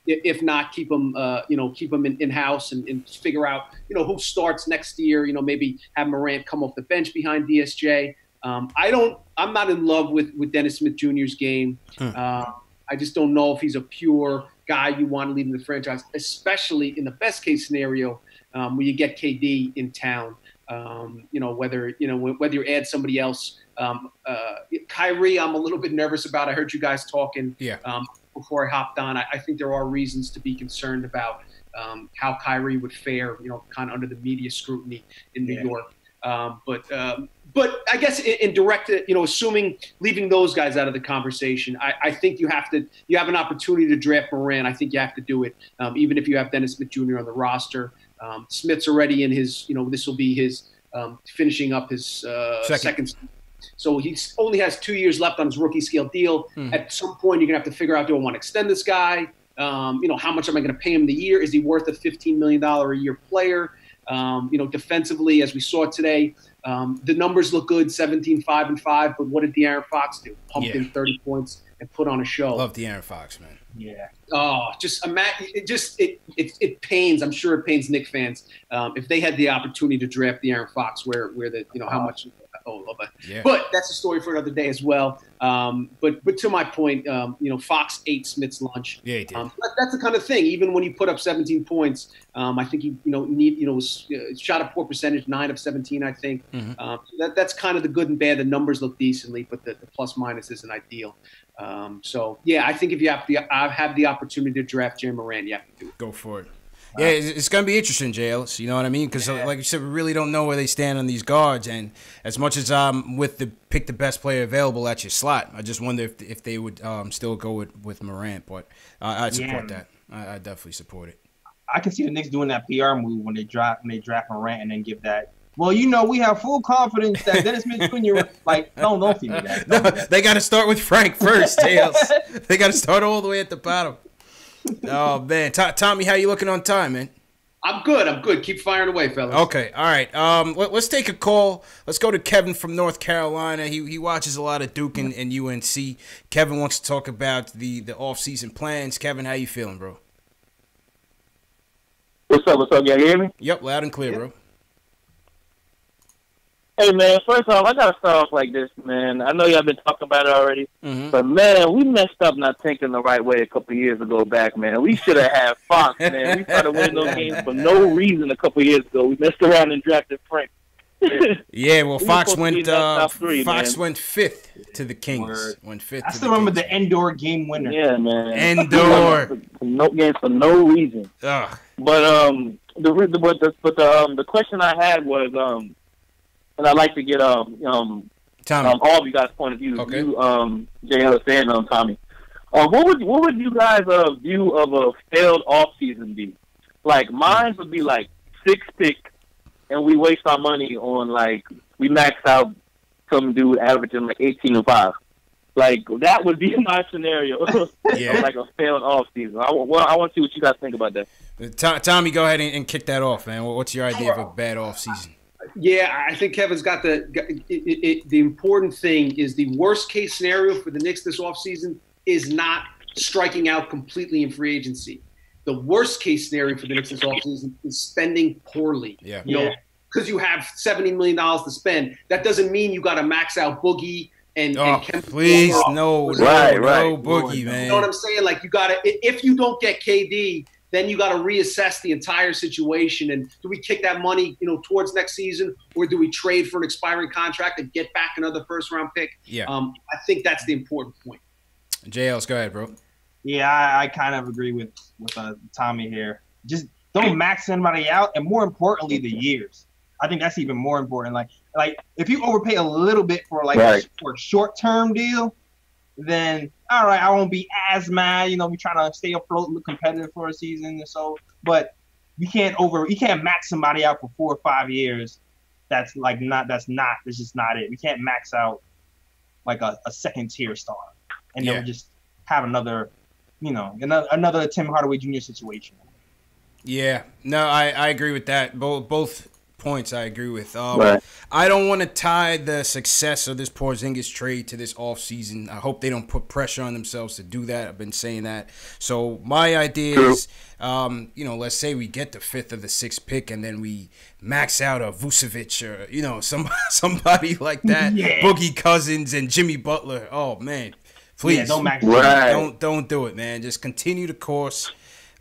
If not, keep him in-house and figure out, who starts next year. Maybe have Morant come off the bench behind DSJ. I'm not in love with Dennis Smith Jr.'s game. I just don't know if he's a pure guy you want to lead in the franchise, especially in the best case scenario where you get KD in town. Whether you add somebody else. Kyrie, I'm a little bit nervous about. I heard you guys talking before I hopped on. I think there are reasons to be concerned about how Kyrie would fare, kind of under the media scrutiny in New York. But I guess in direct, assuming leaving those guys out of the conversation, I think you have an opportunity to draft Morant. I think you have to do it, even if you have Dennis Smith Jr. on the roster. Smith's already in his, this will be his finishing up his second. So he only has 2 years left on his rookie scale deal. At some point, you're going to have to figure out, do I want to extend this guy? How much am I going to pay him the year? Is he worth a $15 million a year player? Defensively, as we saw today, the numbers look good, 17, 5, and 5. But what did De'Aaron Fox do? Pumped in 30 points and put on a show. Love De'Aaron Fox, man. Yeah. Oh, it pains. I'm sure it pains Knicks fans if they had the opportunity to draft De'Aaron Fox, where the how much. But that's a story for another day as well. But to my point, Fox ate Smith's lunch. Yeah, he did. That's the kind of thing. Even when you put up 17 points, I think he was shot a poor percentage, 9 of 17, I think. That's kind of the good and bad. The numbers look decently, but the plus minus isn't ideal. I think if you have the opportunity to draft Jay Morant, you have to do it. Go for it. Yeah, it's going to be interesting, JLS. You know what I mean? Because, like you said, we really don't know where they stand on these guards. And as much as I'm with the pick the best player available at your slot, I just wonder if they would still go with Morant. But I support that. I definitely support it. I can see the Knicks doing that PR move when they draft Morant and then give that. Well, we have full confidence that Dennis Smith Jr. Don't feed me that. No, they got to start with Frank first, JLS. They got to start all the way at the bottom. Oh, man. Tommy, how you looking on time, man? I'm good. Keep firing away, fellas. Okay. All right. Let's take a call. Let's go to Kevin from North Carolina. He watches a lot of Duke and UNC. Kevin wants to talk about the off-season plans. Kevin, how you feeling, bro? What's up? Y'all hear me? Yep, loud and clear, bro. Hey, man, first off, I got to start off like this, man. I know y'all been talking about it already, but, man, we messed up not thinking the right way a couple of years ago back, man. We should have had Fox, man. We started winning those games for no reason a couple of years ago. We messed around and drafted Frank. Yeah, well, Fox went fifth to the Kings. Went fifth. I still remember the Endor game winner. Yeah, man. Endor. No games for no reason. Ugh. But the question I had was and I'd like to get all of you guys' point of view. Okay. You, JL and Tommy. What would you guys' view of a failed off season be? Like mine would be like 6 pick, and we waste our money on like we max out some dude averaging like 18 and 5. Like that would be my scenario. Yeah. Like a failed off season. I want to see what you guys think about that. Tommy, go ahead and kick that off, man. What's your idea of a bad off season? Yeah, I think Kevin's got the important thing is the worst case scenario for the Knicks this offseason is not striking out completely in free agency. The worst case scenario for the Knicks this offseason is spending poorly. Yeah. You know, because you have $70 million to spend. That doesn't mean you got to max out Boogie and please, no Boogie, man. You know what I'm saying? Like, you got to – if you don't get KD – then you got to reassess the entire situation. And do we kick that money, towards next season, or do we trade for an expiring contract and get back another first-round pick? Yeah. I think that's the important point. JLs, go ahead, bro. Yeah, I kind of agree with Tommy here. Just don't max anybody out, and more importantly, the years. I think that's even more important. Like if you overpay a little bit for for a short-term deal, then all right, I won't be as mad. We're trying to stay afloat and look competitive for a season or so. But you can't max somebody out for 4 or 5 years. That's just not it. We can't max out like a second tier star and then just have another Tim Hardaway Jr. situation. Yeah, no, I agree with that. Both points I agree with. Right. I don't want to tie the success of this Porzingis trade to this offseason. I hope they don't put pressure on themselves to do that. I've been saying that. So my idea is, let's say we get the 5th or the 6th pick and then we max out a Vucevic or, somebody like that. Boogie Cousins and Jimmy Butler. Oh, man. Please. Don't max Don't do it, man. Just continue the course.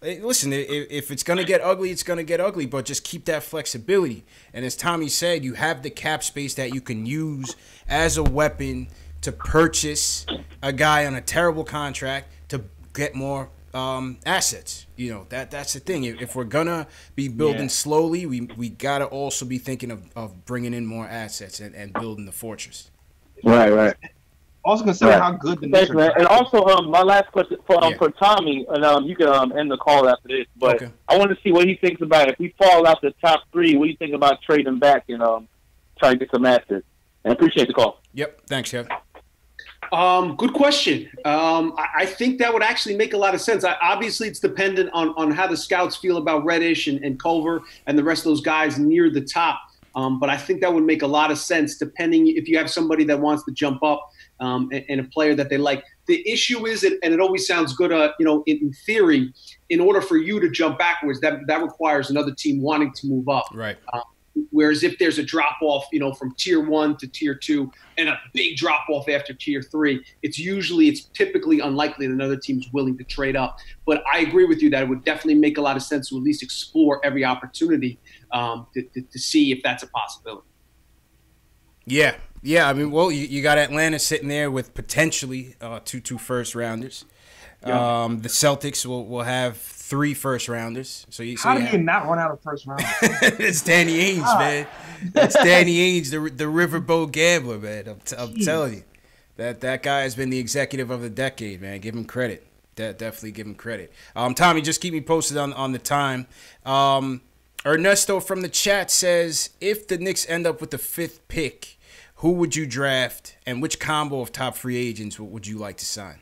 Listen, if it's going to get ugly, it's going to get ugly, but just keep that flexibility. And as Tommy said, you have the cap space that you can use as a weapon to purchase a guy on a terrible contract to get more assets. That's the thing. If we're going to be building slowly, we got to also be thinking of bringing in more assets and building the fortress. Right. Also consider how good the Knicks are. And also, my last question for Tommy, and you can end the call after this. But I want to see what he thinks about it. If we fall out the top 3, what do you think about trading back and trying to get some assets? And appreciate the call. Yep. Thanks, Kev. Good question. I think that would actually make a lot of sense. Obviously, it's dependent on how the scouts feel about Reddish and Culver and the rest of those guys near the top. But I think that would make a lot of sense, depending if you have somebody that wants to jump up and a player that they like. The issue is, and it always sounds good, in theory, in order for you to jump backwards, that requires another team wanting to move up. Right. Whereas if there's a drop off, from tier 1 to tier 2 and a big drop off after tier 3, it's typically unlikely that another team's willing to trade up. But I agree with you that it would definitely make a lot of sense to at least explore every opportunity to see if that's a possibility. Yeah. I mean, well, you got Atlanta sitting there with potentially 2 first-rounders. Yeah. The Celtics will have 3 first-rounders. How do you not run out of first-rounders? It's Danny Ainge, man. That's Danny Ainge, the riverboat gambler, man. I'm telling you. That guy has been the executive of the decade, man. Give him credit. Definitely give him credit. Tommy, just keep me posted on the time. Ernesto from the chat says, if the Knicks end up with the 5th pick, who would you draft, and which combo of top free agents would you like to sign?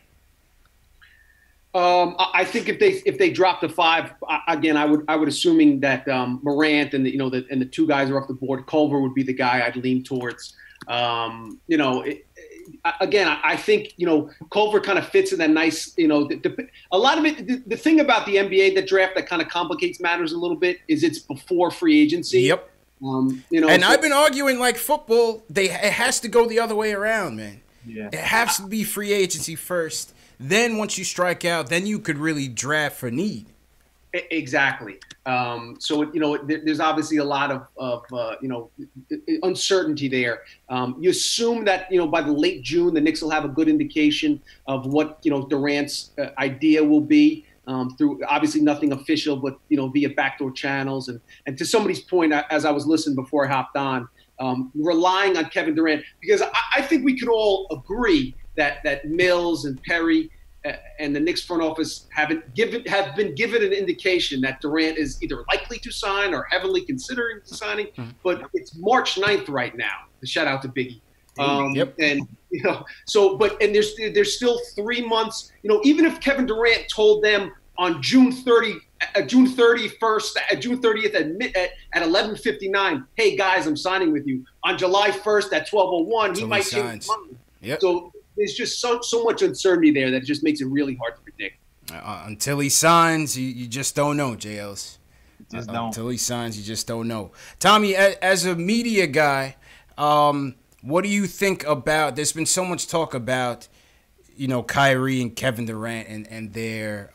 I think if they drop to 5, again, I would assuming that Morant and the 2 guys are off the board. Culver would be the guy I'd lean towards. Again, I think Culver kind of fits in that nice. A lot of it. The thing about the NBA, the draft that kind of complicates matters a little bit is it's before free agency. Yep. I've been arguing like football. It has to go the other way around, man. Yeah. It has to be free agency first. Then once you strike out, then you could really draft for need. Exactly. So there's obviously a lot of uncertainty there. You assume that by the late June, the Knicks will have a good indication of what Durant's idea will be. Through obviously nothing official, but via backdoor channels. And to somebody's point, as I was listening before I hopped on, relying on Kevin Durant, because I think we could all agree that Mills and Perry and the Knicks front office have been given an indication that Durant is either likely to sign or heavily considering signing. But it's March 9th right now. Shout out to Biggie. And there's still 3 months. Even if Kevin Durant told them on June 30th at 11:59, hey guys, I'm signing with you. On July 1st at 12:01, he might change his mind. So there's just so much uncertainty there that it just makes it really hard to predict. Until he signs, you just don't know, JLs. Until he signs, you just don't know. Tommy, as a media guy, what do you think about? There's been so much talk about, Kyrie and Kevin Durant and their,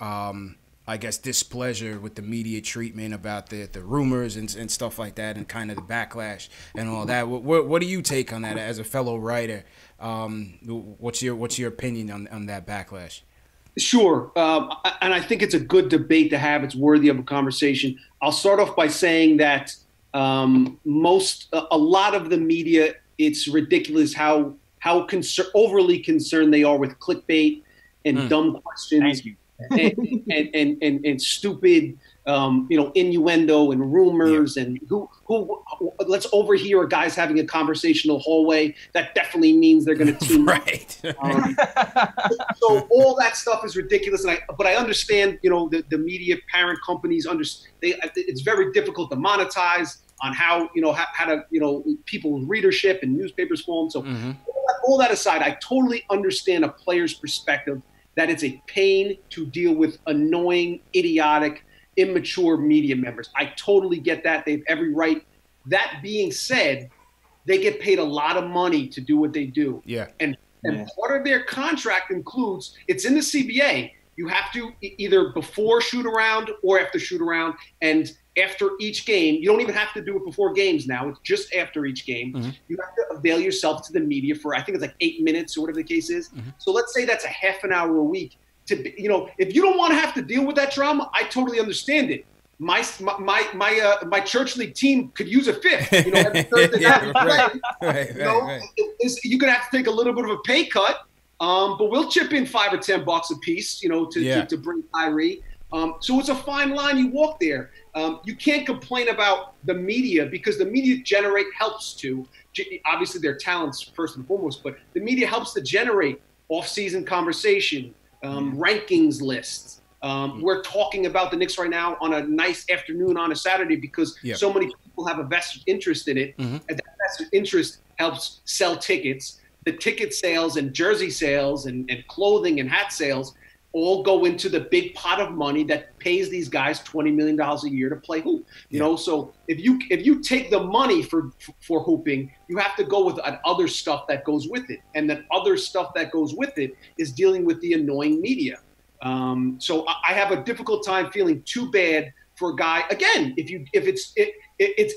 I guess, displeasure with the media treatment about the rumors and stuff like that, and kind of the backlash and all that. What do you take on that as a fellow writer? What's your opinion on that backlash? Sure. And I think it's a good debate to have. It's worthy of a conversation. I'll start off by saying that a lot of the media, it's ridiculous how overly concerned they are with clickbait and dumb questions. Thank you. and stupid, innuendo and rumors and who let's overhear a guy's having a conversation in the hallway. That definitely means they're going to team right. So all that stuff is ridiculous. But I understand, the media parent companies it's very difficult to monetize on how to people's readership and newspapers form. So all that aside, I totally understand a player's perspective that it's a pain to deal with annoying, idiotic, immature media members. I totally get that. They have every right. That being said, they get paid a lot of money to do what they do. Yeah. And part of their contract includes, it's in the CBA, you have to either before shoot around or after shoot around, and after each game. You don't even have to do it before games now. It's just after each game. You have to avail yourself to the media for, I think it's like 8 minutes or whatever the case is. So let's say that's a half an hour a week. If you don't want to have to deal with that drama, I totally understand it. My church league team could use a fifth. Every Thursday night. You're gonna have to take a little bit of a pay cut, but we'll chip in $5 or $10 a piece, to bring Kyrie. So it's a fine line you walk there. You can't complain about the media because the media helps to, obviously their talents first and foremost, but the media helps to generate off-season conversation, rankings lists. We're talking about the Knicks right now on a nice afternoon on a Saturday because so many people have a vested interest in it. And that vested interest helps sell tickets. The ticket sales and jersey sales and clothing and hat sales all go into the big pot of money that pays these guys $20 million a year to play hoop. So if you take the money for hooping, you have to go with other stuff that goes with it, and that other stuff that goes with it is dealing with the annoying media. So I have a difficult time feeling too bad for a guy. Again, it's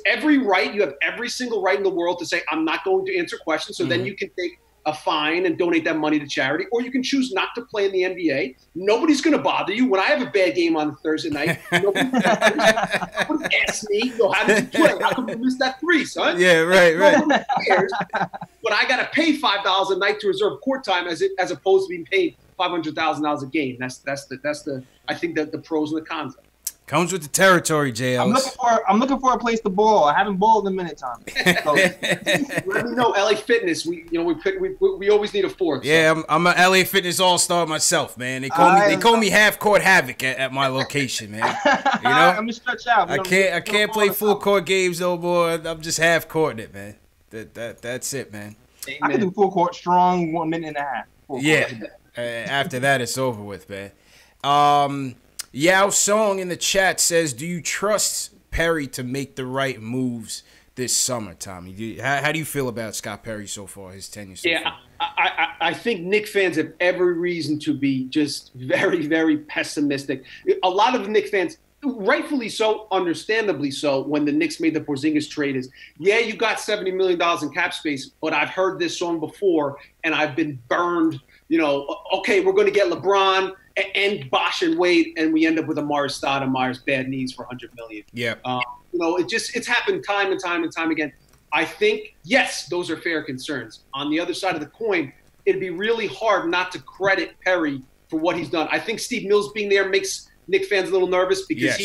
every right. You have every single right in the world to say I'm not going to answer questions. So then you can take a fine and donate that money to charity, or you can choose not to play in the NBA. Nobody's going to bother you. When I have a bad game on Thursday night, nobody asks me, how did you play? How come you missed that three, son? Yeah, right. Cares, but I got to pay $5 a night to reserve court time as opposed to being paid $500,000 a game. That's the I think that the pros and the cons. Comes with the territory, JL. I'm looking for a place to ball. I haven't balled in a minute, Tom. So. Let me know, LA Fitness. We always need a fourth. Yeah, so. I'm an LA Fitness all-star myself, man. They call me half court havoc at my location, man. I'm gonna stretch out. I can't play full court games no more. I'm just half courting it, man. That's it, man. Amen. I can do full court strong 1 minute and a half. After that, it's over with, man. Yao Song in the chat says, do you trust Perry to make the right moves this summer, Tommy? How do you feel about Scott Perry so far, his tenure so far? I think Knicks fans have every reason to be just very, very pessimistic. A lot of Knicks fans, rightfully so, understandably so, when the Knicks made the Porzingis trade is, you got $70 million in cap space, but I've heard this song before, and I've been burned. Okay, we're going to get LeBron and Bosh and Wade, and we end up with Amari Stoudemire's bad knees for $100 million. Yeah. It's happened time and time again. I think, yes, those are fair concerns. On the other side of the coin, it'd be really hard not to credit Perry for what he's done. I think Steve Mills being there makes Knicks fans a little nervous because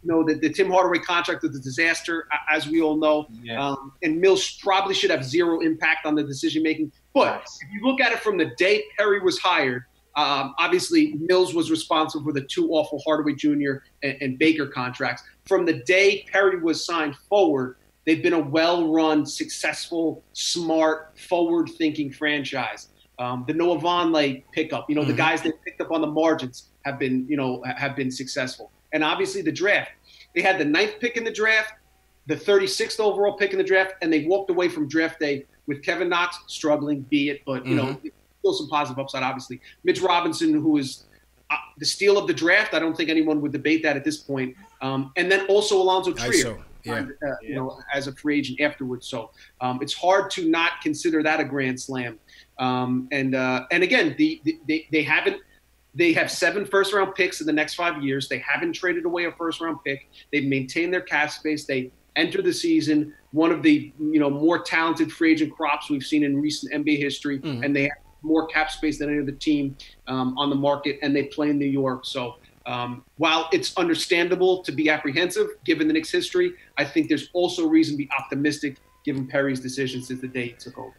the Tim Hardaway contract was a disaster, as we all know. Yeah. And Mills probably should have zero impact on the decision-making. But if you look at it from the day Perry was hired, obviously Mills was responsible for the two awful Hardaway Jr. and Baker contracts. From the day Perry was signed forward, they've been a well-run, successful, smart, forward-thinking franchise. The Noah Vonleh pickup, the guys they picked up on the margins have been successful. And obviously the draft. They had the 9th pick in the draft, the 36th overall pick in the draft, and they walked away from draft day with Kevin Knox struggling, be it, but, still some positive upside, obviously. Mitch Robinson, who is the steal of the draft. I don't think anyone would debate that at this point. And then also Alonzo Trier, as a free agent afterwards. So it's hard to not consider that a grand slam. And again, they have 7 first-round picks in the next 5 years. They haven't traded away a first-round pick. They've maintained their cap space. They enter the season one of the more talented free agent crops we've seen in recent NBA history, and they have more cap space than any other team on the market, and they play in New York. So while it's understandable to be apprehensive given the Knicks' history, I think there's also reason to be optimistic given Perry's decision since the day he took over.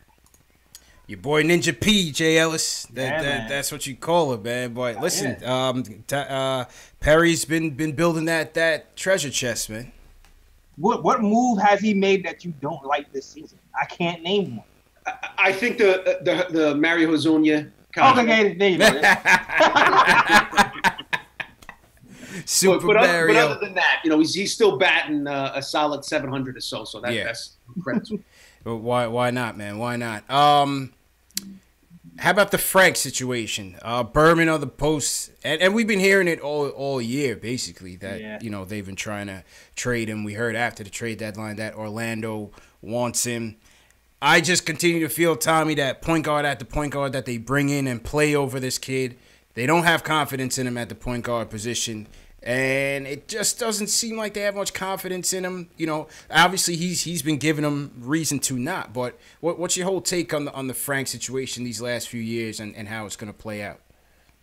Your boy Ninja P, Jay Ellis. That's what you call it, man. But listen, Perry's been building that treasure chest, man. What move has he made that you don't like this season? I can't name one. I think the Mario Hezonja. Okay, there you go. Super but Mario. But other than that, he's still batting a solid 700 or so. So that's credit to him. But why not, man? Why not? How about the Frank situation? Berman on the post, and we've been hearing it all year, basically, that they've been trying to trade him. We heard after the trade deadline that Orlando wants him. I just continue to feel, Tommy, that point guard at the point guard that they bring in and play over this kid, they don't have confidence in him at the point guard position. And it just doesn't seem like they have much confidence in him. Obviously he's been giving them reason to not. But what's your whole take on the Frank situation these last few years and how it's going to play out?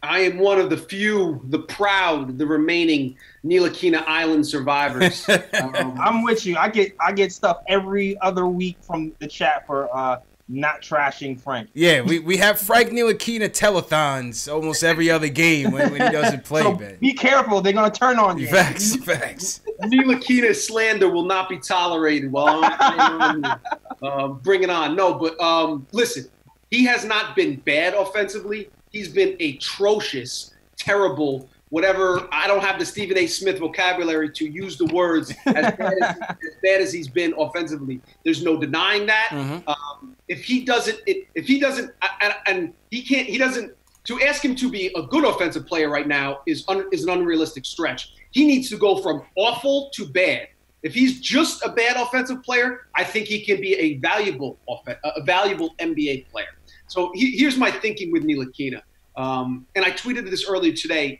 I am one of the few, the proud, the remaining Nilakina Island survivors. I'm with you. I get stuff every other week from the chat for not trashing Frank. Yeah, we have Frank Ntilikina telethons almost every other game when he doesn't play, so man. Be careful. They're going to turn on you. Facts. Ntilikina slander will not be tolerated while I'm bring it on. No, but listen, he has not been bad offensively. He's been atrocious, terrible, whatever. I don't have the Stephen A. Smith vocabulary to use the words as bad as he's been offensively. There's no denying that. If he doesn't, to ask him to be a good offensive player right now is an unrealistic stretch. He needs to go from awful to bad. If he's just a bad offensive player, I think he can be a valuable NBA player. So here's my thinking with Ntilikina. And I tweeted this earlier today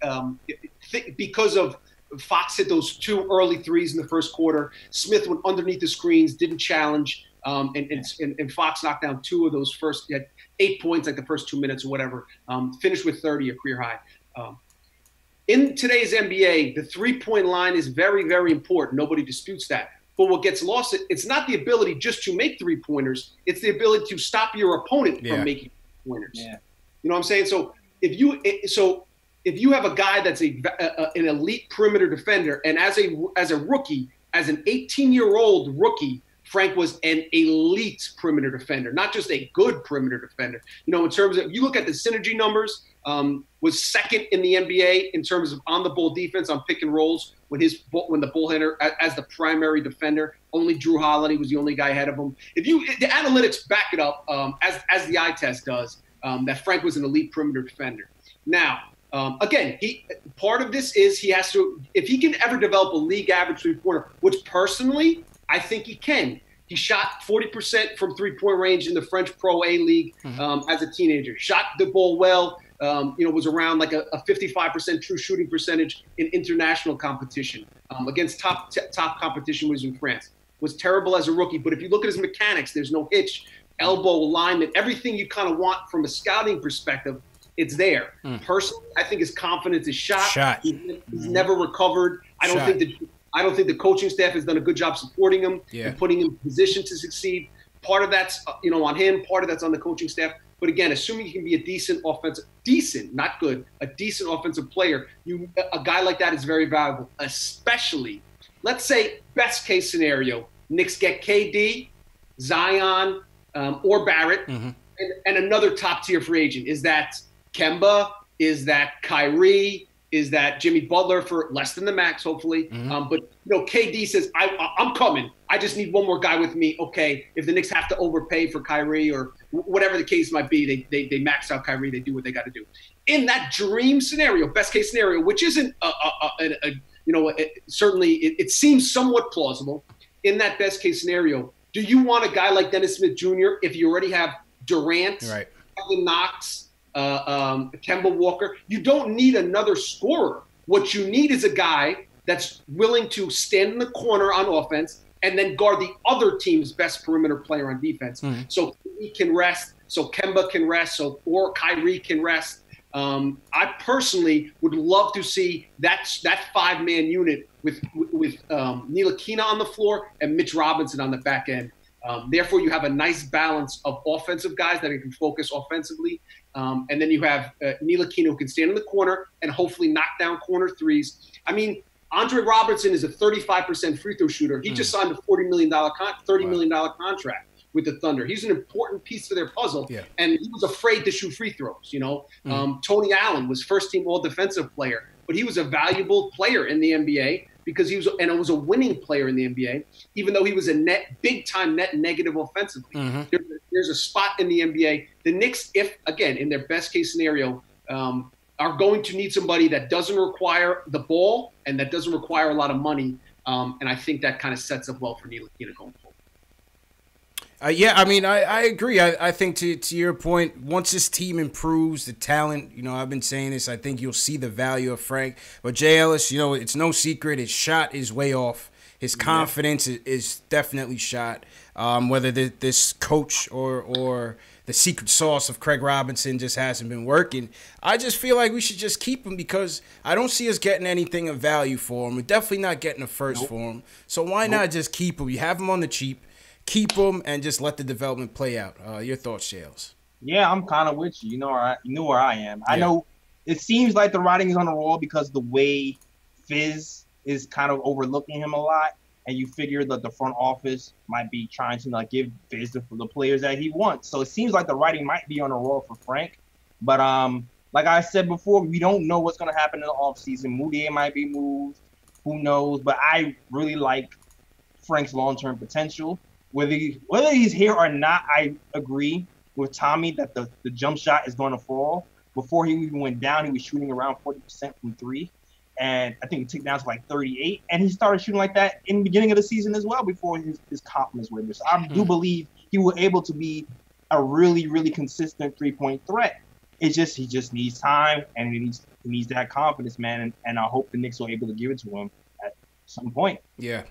because of Fox hit those 2 early threes in the first quarter. Smith went underneath the screens, didn't challenge, and Fox knocked down 2 of those first. He had 8 points like the first 2 minutes or whatever. Finished with 30, a career high. In today's NBA, the 3-point line is very, very important. Nobody disputes that. But what gets lost, it's not the ability just to make 3-pointers. It's the ability to stop your opponent from making pointers. Yeah. You know what I'm saying? So if you have a guy that's an elite perimeter defender, and as a rookie, as an 18-year-old rookie, Frank was an elite perimeter defender, not just a good perimeter defender. In terms of, you look at the synergy numbers, was second in the NBA in terms of on-the-ball defense on pick and rolls when the ball hitter as the primary defender. Only Drew Holiday was the only guy ahead of him. The analytics back it up, as the eye test does, that Frank was an elite perimeter defender. Now, again, part of this is he has to, if he can ever develop a league average 3-pointer, which personally I think he can. He shot 40% from 3-point range in the French Pro A League as a teenager. Shot the ball well. Was around like a 55% true shooting percentage in international competition against top competition was in France. Was terrible as a rookie, but if you look at his mechanics, there's no hitch, elbow alignment, everything you kind of want from a scouting perspective. it's there. Personally, I think his confidence is shot. He's never recovered. I don't think the coaching staff has done a good job supporting him and putting him in position to succeed. Part of that's on him. Part of that's on the coaching staff. But again, assuming he can be a decent, not good, a decent offensive player, a guy like that is very valuable. Especially, let's say, best case scenario, Knicks get KD, Zion, or Barrett, and another top tier free agent. Is that Kemba? Is that Kyrie? Is that Jimmy Butler for less than the max, hopefully? But KD says, I'm coming. I just need one more guy with me. Okay, if the Knicks have to overpay for Kyrie or whatever the case might be, they max out Kyrie. They do what they got to do. In that dream scenario, best case scenario, which isn't certainly it seems somewhat plausible. In that best case scenario, do you want a guy like Dennis Smith Jr. if you already have Durant, Kevin Knox, Kemba Walker? You don't need another scorer. What you need is a guy that's willing to stand in the corner on offense and then guard the other team's best perimeter player on defense. So he can rest, so Kemba can rest, or Kyrie can rest. I personally would love to see that 5-man unit with Ntilikina on the floor and Mitch Robinson on the back end. Therefore, you have a nice balance of offensive guys that can focus offensively. And then you have Ntilikina who can stand in the corner and hopefully knock down corner threes. I mean, Andre Robertson is a 35% free throw shooter. He just signed a $30 million contract with the Thunder. He's an important piece to their puzzle, and he was afraid to shoot free throws. Tony Allen was first-team All-Defensive player, but he was a valuable player in the NBA because it was a winning player in the NBA, even though he was a big-time net negative offensively. There's a spot in the NBA. The Knicks, in their best-case scenario, are going to need somebody that doesn't require the ball and that doesn't require a lot of money, and I think that kind of sets up well for Ntilikina going forward. I agree. I think to your point, once this team improves the talent, I've been saying this, I think you'll see the value of Frank. But Jay Ellis, it's no secret, his shot is way off. His confidence is definitely shot. Whether this coach or the secret sauce of Craig Robinson just hasn't been working. I just feel like we should just keep him because I don't see us getting anything of value for him. We're definitely not getting a first for him. So why not just keep him? You have him on the cheap. Keep him and just let the development play out. Your thoughts, Shales? Yeah, I'm kind of with you. You know where I am. I know it seems like the writing is on the wall because the way Fizz is kind of overlooking him a lot, and you figure that the front office might be trying to give Fizz the players that he wants. So it seems like the writing might be on the wall for Frank. But like I said before, we don't know what's going to happen in the offseason. Moutier might be moved. Who knows? But I really like Frank's long-term potential. Whether he's here or not, I agree with Tommy that the jump shot is going to fall. Before he even went down, he was shooting around 40% from three. And I think he took down to like 38. And he started shooting like that in the beginning of the season as well before his confidence went. So I do believe he was able to be a really, really consistent three-point threat. He just needs time and he needs that confidence, man. And I hope the Knicks are able to give it to him at some point. Yeah.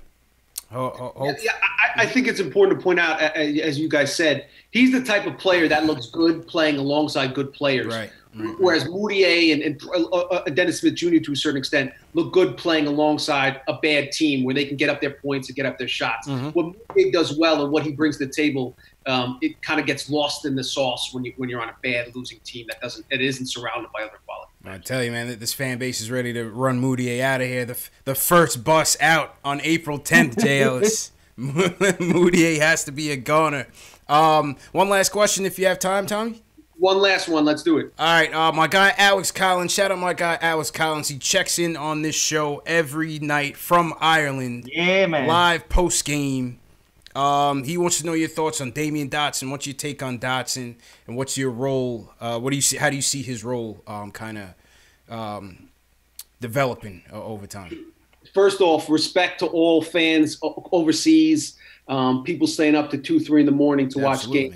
I think it's important to point out, as you guys said, he's the type of player that looks good playing alongside good players. Right. Whereas Moutier and Dennis Smith Jr. to a certain extent look good playing alongside a bad team where they can get up their points and get up their shots. What Moutier does well and what he brings to the table, it kind of gets lost in the sauce when you're on a bad losing team that isn't surrounded by other quality. I tell you, man, this fan base is ready to run Moutier out of here. The first bus out on April 10th, Jay Ellis. Moutier has to be a goner. One last question if you have time, Tommy. One last one. Let's do it. All right. My guy, Alex Collins. Shout out my guy, Alex Collins. He checks in on this show every night from Ireland. Yeah, man. Live post-game. He wants to know your thoughts on Damian Dotson. What's your take on Dotson? And what's your role? What do you see? How do you see his role developing over time? First off, respect to all fans overseas. People staying up to 2, 3 in the morning to watch games.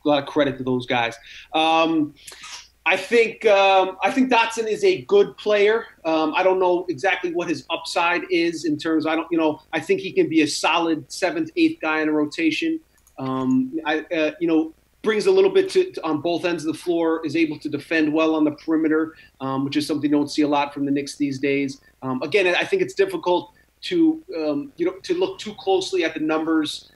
A lot of credit to those guys. I think Dotson is a good player. I don't know exactly what his upside is in terms. I think he can be a solid 7th, 8th guy in a rotation. brings a little bit to on both ends of the floor, is able to defend well on the perimeter, which is something you don't see a lot from the Knicks these days. Again, I think it's difficult to to look too closely at the numbers,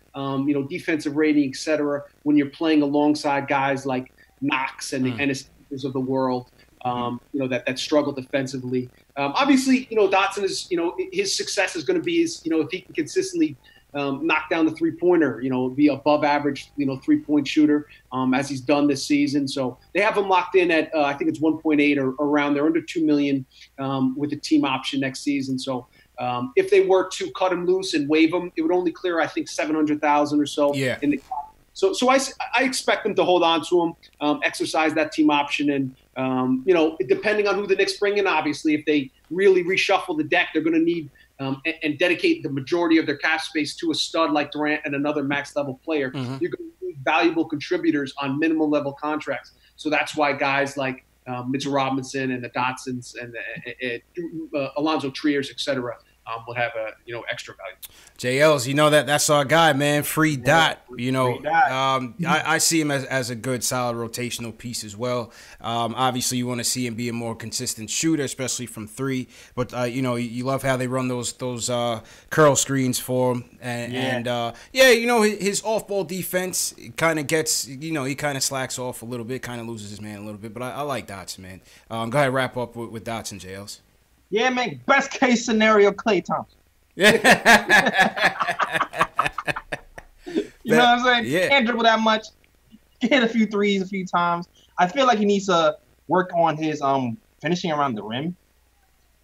defensive rating, et cetera, when you're playing alongside guys like Knox and the Ennis of the world, that struggle defensively. Obviously, Dotson is, his success is going to be if he can consistently knock down the three-pointer, be above average, three-point shooter, as he's done this season. So they have him locked in at, I think it's 1.8 or around there, under $2 million with a team option next season. So if they were to cut him loose and waive him, it would only clear, I think, $700,000 or so. Yeah. In the So I expect them to hold on to him, exercise that team option, and depending on who the Knicks bring in, obviously, if they really reshuffle the deck, they're going to need and dedicate the majority of their cap space to a stud like Durant and another max level player. Mm-hmm. You're going to need valuable contributors on minimum level contracts. So that's why guys like Mitchell Robinson and the Dotsons and Alonzo Triers, et cetera, will have extra value. JLs, that's our guy, man. Free Dot. Free Dot. I see him as a good, solid rotational piece as well. Obviously, you want to see him be a more consistent shooter, especially from three. But you love how they run those curl screens for him, his off-ball defense kind of gets, he kind of slacks off a little bit, kind of loses his man a little bit. But I like Dotson, man. Go ahead, wrap up with Dotson, JLs. Yeah, man. Best case scenario, Klay Thompson. You know what I'm saying? Yeah. Can't dribble that much. Hit a few threes a few times. I feel like he needs to work on his finishing around the rim.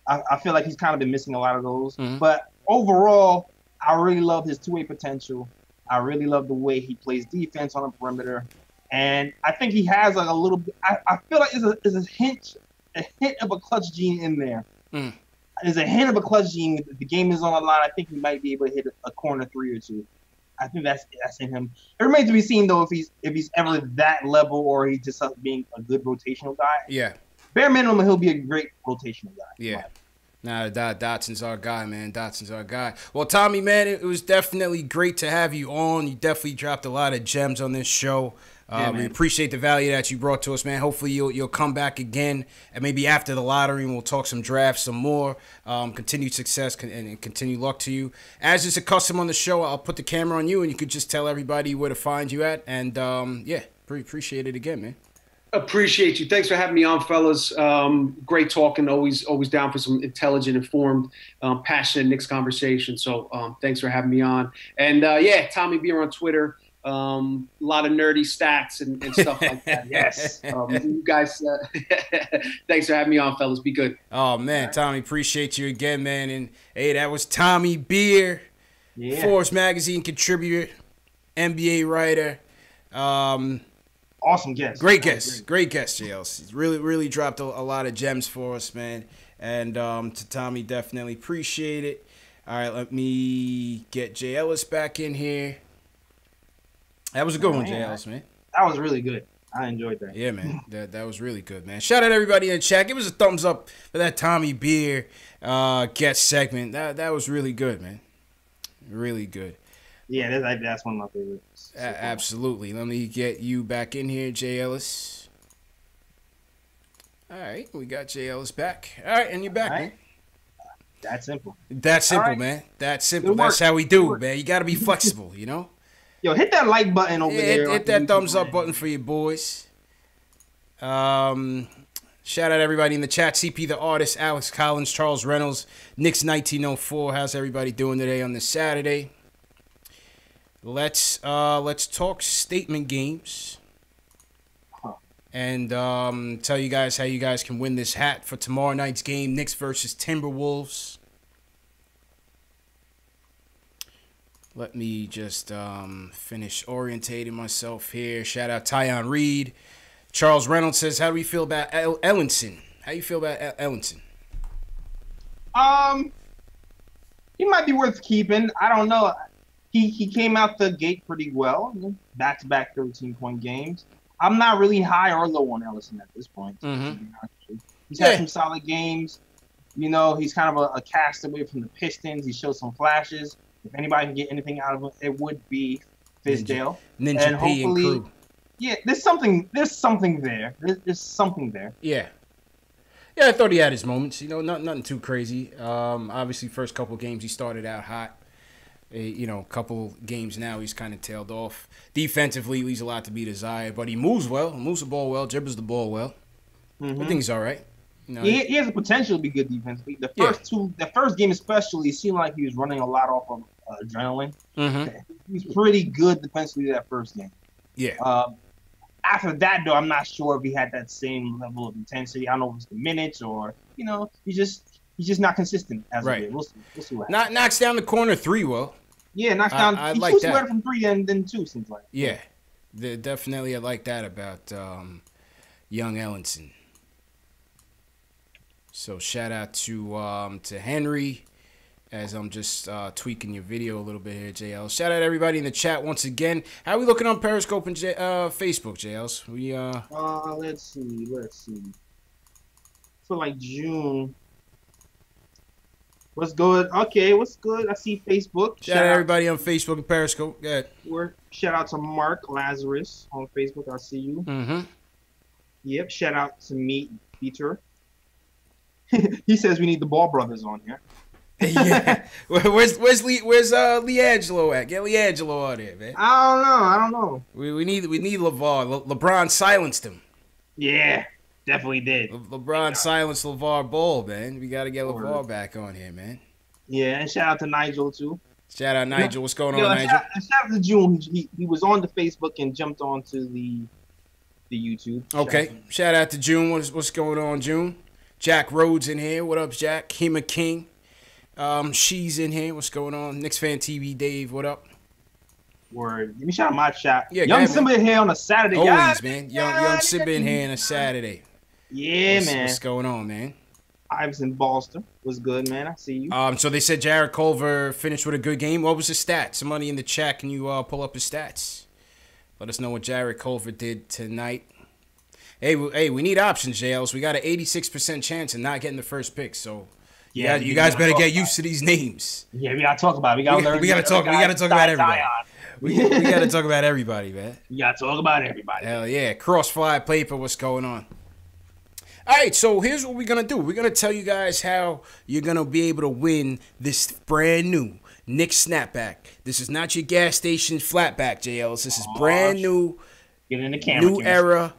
I feel like he's kind of been missing a lot of those. Mm-hmm. But overall, I really love his two-way potential. I really love the way he plays defense on the perimeter. And I think he has like a little bit. I feel like there's a hint of a clutch gene in there. There's a hint of a clutch gene. If the game is on the line, I think he might be able to hit a corner three or two. I think that's in him. It remains to be seen though if he's ever that level or he's just being a good rotational guy. Yeah. Bare minimum, he'll be a great rotational guy. Yeah. Nah, Dotson's our guy, man. Dotson's our guy. Well, Tommy, man, it was definitely great to have you on. You definitely dropped a lot of gems on this show. We appreciate the value that you brought to us, man. Hopefully you'll come back again, and maybe after the lottery, and we'll talk some drafts some more. Continued success and continued luck to you. As is a custom on the show, I'll put the camera on you, and you could just tell everybody where to find you at. And appreciate it again, man. Appreciate you. Thanks for having me on, fellas. Great talking. Always down for some intelligent, informed, passionate Knicks conversation. So thanks for having me on. And Tommy Beer on Twitter. A lot of nerdy stats and stuff like that. Yes. You guys, thanks for having me on, fellas. Be good. Oh, man. Right. Tommy, appreciate you again, man. And, hey, that was Tommy Beer, Forbes Magazine contributor, NBA writer. Awesome guest. Great guest, JLs. He's really dropped a lot of gems for us, man. And to Tommy, definitely appreciate it. All right, let me get Jay Ellis back in here. That was a good one, Jay Ellis, man. That was really good. I enjoyed that. Yeah, man. That was really good, man. Shout out to everybody in the chat. Give us a thumbs up for that Tommy Beer guest segment. That was really good, man. Really good. Yeah, that's one of my favorites. Absolutely. Let me get you back in here, Jay Ellis. All right, we got Jay Ellis back. All right, and you're back, man. That's simple. That's simple, man. That's simple. That's how we do, man. You got to be flexible, Yo, hit that like button over there. Hit that thumbs up button for you boys. Shout out everybody in the chat. CP the Artist, Alex Collins, Charles Reynolds, Knicks 1904. How's everybody doing today on this Saturday? Let's talk statement games. And tell you guys how you guys can win this hat for tomorrow night's game, Knicks versus Timberwolves. Let me just finish orientating myself here. Shout out Tyon Reed. Charles Reynolds says, how do we feel about Ellenson? How do you feel about Ellenson? He might be worth keeping. I don't know. He came out the gate pretty well. Back-to-back 13-point games. I'm not really high or low on Ellison at this point. Mm-hmm. He's had some solid games. He's kind of a castaway from the Pistons. He showed some flashes. If anybody can get anything out of him, it would be Fizdale. Ninja P and crew. Yeah, there's something there. There's something there. Yeah. Yeah, I thought he had his moments. You know, nothing too crazy. Obviously, first couple games he started out hot. You know, a couple games now he's kind of tailed off. Defensively, leaves a lot to be desired, but he moves well, moves the ball well, dribbles the ball well. I think he's all right. You know, he has the potential to be good defensively. The first game especially, it seemed like he was running a lot off of adrenaline. He was pretty good defensively that first game. Yeah. After that, though, I'm not sure if he had that same level of intensity. I don't know if it's the minutes or, you know, he's just not consistent as of yet. We'll see what happens. Knocks down the corner three well. Yeah, knocks down. I he like shoots that. better from 3 than 2, seems like. Yeah. Definitely I like that about young Ellenson. So shout out to Henry, as I'm just tweaking your video a little bit here, JL. Shout out to everybody in the chat once again. How are we looking on Periscope and Facebook, JLs? We let's see. For like June. What's good? Okay, what's good? I see Facebook. Shout out to everybody on Facebook and Periscope. Go ahead. Shout out to Mark Lazarus on Facebook. I see you. Yep. Shout out to me, Peter. He says we need the Ball brothers on here. Yeah. Where's LeAngelo at? Get LeAngelo on there, man. I don't know. We need LeVar. LeBron silenced him. Yeah, definitely did. LeBron silenced LeVar Ball, man. We got to get LeVar back on here, man. Yeah, and shout out to Nigel too. Shout out Nigel. What's going on, Nigel? Shout out to June. He was on the Facebook and jumped onto the YouTube. Okay. Shout out to June. What's going on, June? Jack Rhodes in here. What up, Jack? Hema King. She's in here. What's going on? Knicks Fan TV, Dave. What up? Word. Let me shout out my chat. Yeah, Young Simba in here on a Saturday. Always, man. Young Simba in here on a Saturday. Yeah, man. What's going on, man? Iverson Ballster was good, man. I see you. So they said Jared Culver finished with a good game. What was his stats? Somebody in the chat, can you pull up his stats? Let us know what Jared Culver did tonight. Hey, we need options, JLs. We got an 86% chance of not getting the first pick, so yeah, you guys better get used to these names. Yeah, we gotta talk about it. We gotta learn. We gotta talk about everybody. We gotta talk about everybody, man. We gotta talk about everybody. Hell yeah. Crossfire paper, what's going on? All right, so here's what we're going to do. We're going to tell you guys how you're going to be able to win this brand new Knicks snapback. This is not your gas station flatback, JLs. This is brand new. Get in the camera. New era.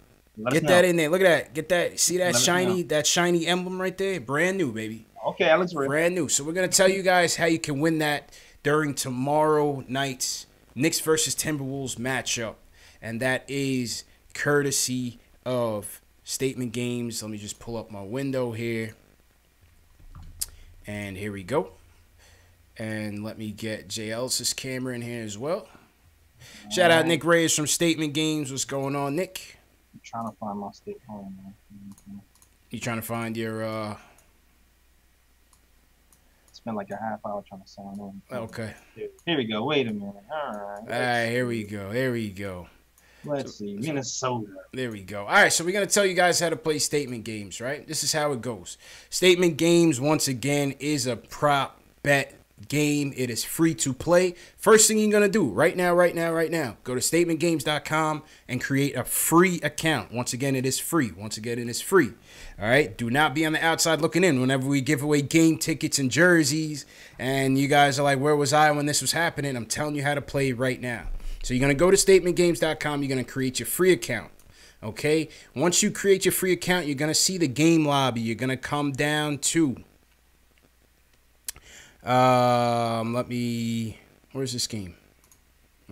Get that in there. Look at that. Get that. See that shiny emblem right there? Brand new, baby. Okay, that looks real. Brand new. So we're going to tell you guys how you can win that during tomorrow night's Knicks versus Timberwolves matchup. And that is courtesy of Statement Games. Let me just pull up my window here. And here we go. And let me get JL's camera in here as well. Shout out Nick Reyes from Statement Games. What's going on, Nick? I'm trying to find my state home, man. You trying to find your Spent like a half hour trying to sign on. Okay. Here we go. Wait a minute. All right, here we go. There we go. Let's see. Minnesota. There we go. All right, so we're going to tell you guys how to play Statement Games, right? This is how it goes. Statement Games, once again, is a prop bet game. It is free to play. First thing you're going to do right now, go to statementgames.com and create a free account. Once again, it is free. All right? Do not be on the outside looking in whenever we give away game tickets and jerseys. And you guys are like, where was I when this was happening? I'm telling you how to play right now. So you're going to go to statementgames.com. You're going to create your free account. Okay? Once you create your free account, you're going to see the game lobby. You're going to come down to... where's this game?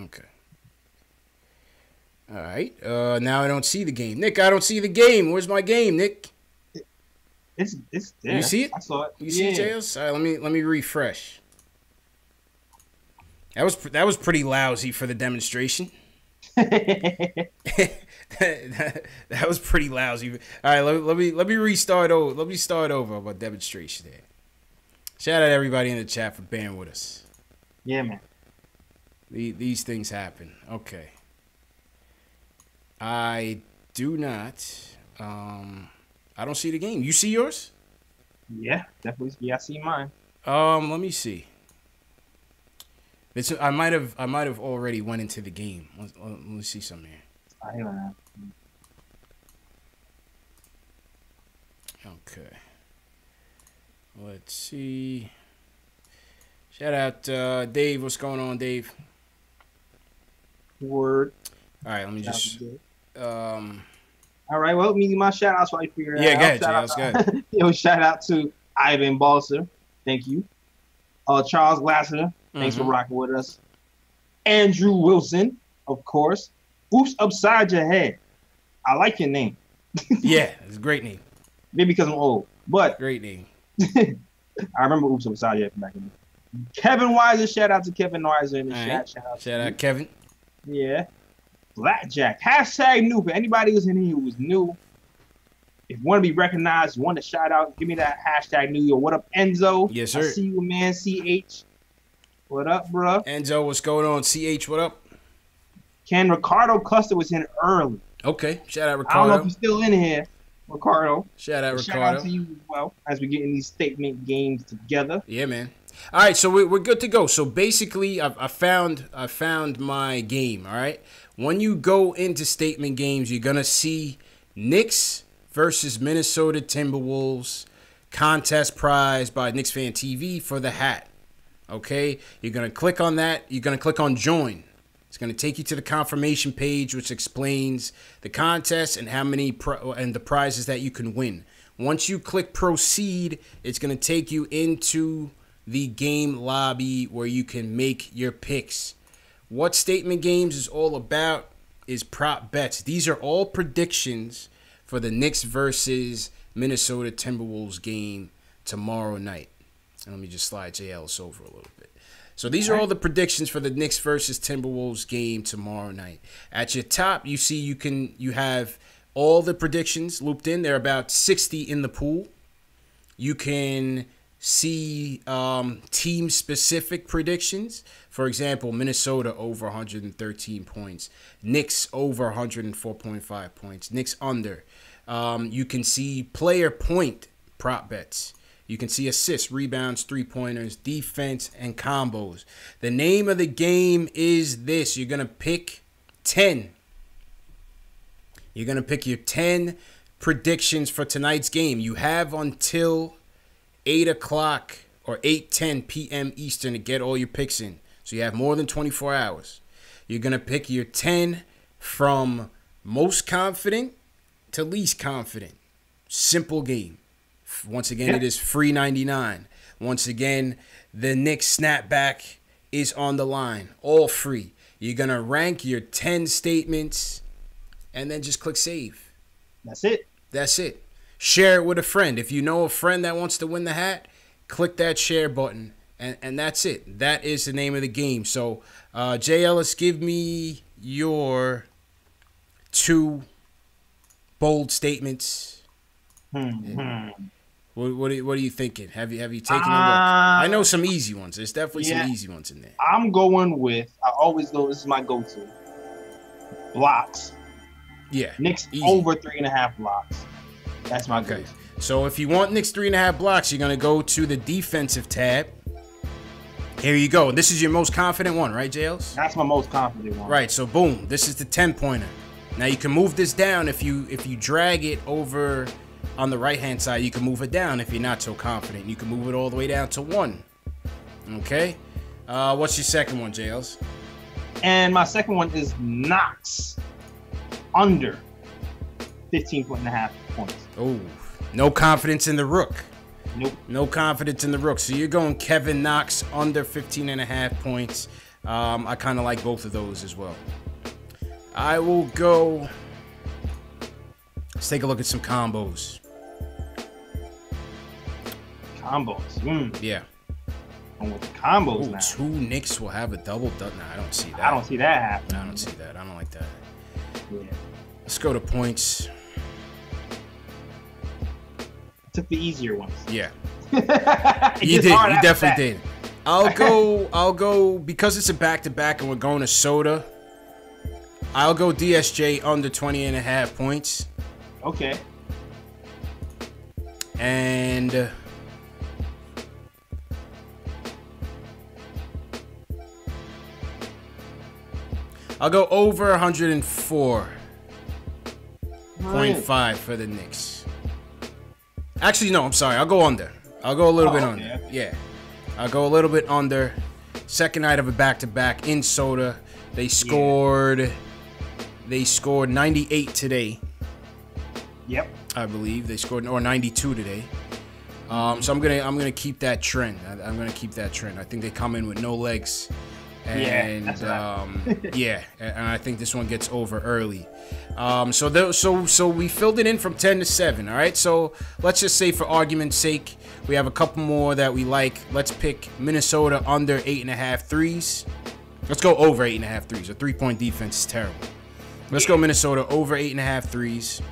Okay. All right. Now I don't see the game. Nick, I don't see the game. Where's my game, Nick? It's there. You see it? I saw it. You see it, JLs? All right, let me refresh. That was pretty lousy for the demonstration. that was pretty lousy. All right, let me restart over. Let me start over about demonstration there. Shout out to everybody in the chat for bearing with us. Yeah, man. These things happen. Okay. I do not. I don't see the game. You see yours? Yeah, definitely. Yeah, I see mine. Let me see. I might have already went into the game. Let me see something here. I hear that. Okay. Let's see. Shout out Dave. What's going on, Dave? Word. All right, let me just. All right, well, me my shout outs while you figure it Yeah, out. go ahead, Jay. That's good. Yo, shout out to Ivan Balser. Thank you. Charles Glasser. Thanks for rocking with us. Andrew Wilson, of course. Oops, upside your head. I like your name. Yeah, it's a great name. Maybe because I'm old, but Great name. I remember Oops Upside Your Head from back in the day. Kevin Weiser, shout out to Kevin Weiser in the All chat. right. Shout out Kevin. Yeah. Blackjack. Hashtag new. For anybody who's in here who was new, if you want to be recognized, you want a shout out, give me that hashtag new. Yo, what up, Enzo? Yes, sir. I see you, man. CH. What up, bro? Enzo, what's going on? CH, what up? Ken Ricardo Custer was in early. Okay, shout out I don't know Ricardo. if you're still in here, Ricardo. Shout out Shout Ricardo. out to you as well as we get in these statement games together. Yeah, man. All right, so we're good to go. So basically, I found my game. All right, when you go into statement games, you're gonna see Knicks versus Minnesota Timberwolves contest prize by Knicks Fan TV for the hat. Okay, you're gonna click on that. You're gonna click on join. It's gonna take you to the confirmation page, which explains the contest and how many and the prizes that you can win. Once you click proceed, it's gonna take you into the game lobby where you can make your picks. What statement games is all about is prop bets. These are all predictions for the Knicks versus Minnesota Timberwolves game tomorrow night. And let me just slide JLS over a little bit. So these are all the predictions for the Knicks versus Timberwolves game tomorrow night. At your top, you see you have all the predictions looped in. There are about 60 in the pool. You can see team-specific predictions. For example, Minnesota over 113 points. Knicks over 104.5 points. Knicks under. You can see player point prop bets. You can see assists, rebounds, three-pointers, defense, and combos. The name of the game is this. You're going to pick 10. You're going to pick your 10 predictions for tonight's game. You have until 8 o'clock or 8:10 p.m. Eastern to get all your picks in. So you have more than 24 hours. You're going to pick your 10 from most confident to least confident. Simple game. Once again, it is free 99. Once again, the Knicks snapback is on the line. All free. You're going to rank your 10 statements and then just click save. That's it. That's it. Share it with a friend. If you know a friend that wants to win the hat, click that share button. And that's it. That is the name of the game. So, Jay Ellis, give me your 2 bold statements. What are you thinking? Have you taken a look? I know some easy ones. There's definitely some easy ones in there. I'm going with, I always go, this is my go-to. Blocks. Yeah. Knicks easy. over 3.5 blocks. That's my go-to. So if you want Knicks 3.5 blocks, you're going to go to the defensive tab. Here you go. This is your most confident one, right, Jails? That's my most confident one. Right. So boom, this is the 10-pointer. Now you can move this down if you drag it over on the right-hand side. You can move it down if you're not so confident. You can move it all the way down to 1. Okay. What's your second one, Jails? And my second one is Knox under 15.5 points. Oh, no confidence in the Rook. Nope. No confidence in the Rook. So you're going Kevin Knox under 15.5 points. I kind of like both of those as well. I will go. Let's take a look at some combos. Combos. Yeah. And with the combos now. 2 Knicks will have a double. Nah, I don't see that. I don't see that happening. I don't see that. I don't like that. Yeah. Let's go to points. I took the easier ones. Yeah. You did. You definitely did. I'll go because it's a back-to-back and we're going to Soda. I'll go DSJ under 20.5 points. Okay. And I'll go over 104 0.5 for the Knicks. Actually, no, I'm sorry. I'll go under. I'll go a little bit under. Yeah. I'll go a little bit under. Second night of a back-to-back in Soda. They scored 98 today. Yep. I believe they scored, or 92 today. So I'm gonna keep that trend. I'm gonna keep that trend. I think they come in with no legs, and that's right. yeah, and I think this one gets over early. So we filled it in from 10 to 7. All right. So let's just say, for argument's sake, we have a couple more that we like. Let's pick Minnesota under 8.5 threes. Let's go over 8.5 threes. A 3-point defense is terrible. Let's go Minnesota over 8.5 threes.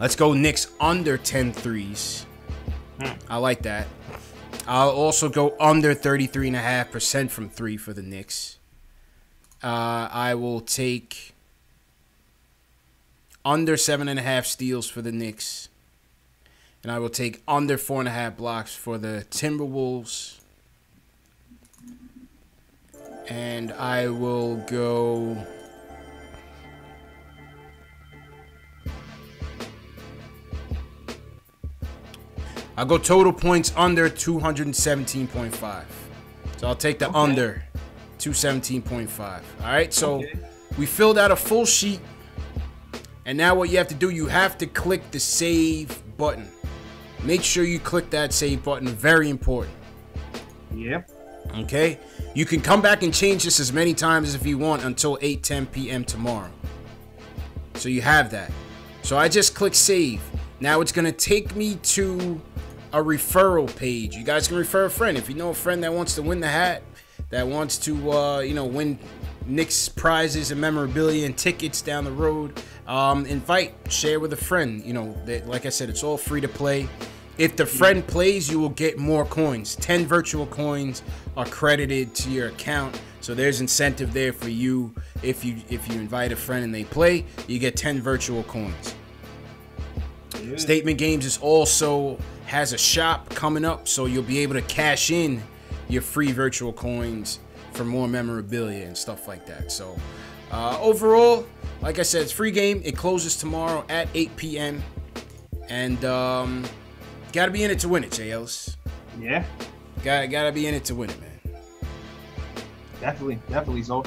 Let's go Knicks under 10 threes. I like that. I'll also go under 33.5% from 3 for the Knicks. I will take under 7.5 steals for the Knicks. And I will take under 4.5 blocks for the Timberwolves. And I will go... I'll go total points under 217.5. So I'll take the under 217.5. All right, so we filled out a full sheet. And now what you have to do, you have to click the save button. Make sure you click that save button. Very important. Yep. Okay? You can come back and change this as many times if you want until 8:10 p.m. tomorrow. So you have that. So I just click save. Now it's going to take me to a referral page. You guys can refer a friend. If you know a friend that wants to win the hat, that wants to, win Knicks prizes and memorabilia and tickets down the road, share with a friend. Like I said, it's all free to play. If the friend plays, you will get more coins. 10 virtual coins are credited to your account. So there's incentive there for you. If you invite a friend and they play, you get 10 virtual coins. Yeah. Statement Games is also has a shop coming up, so you'll be able to cash in your free virtual coins for more memorabilia and stuff like that. So overall, like I said, it's free game. It closes tomorrow at 8 p.m. And gotta be in it to win it, JLs. Yeah. Gotta be in it to win it, man. Definitely. So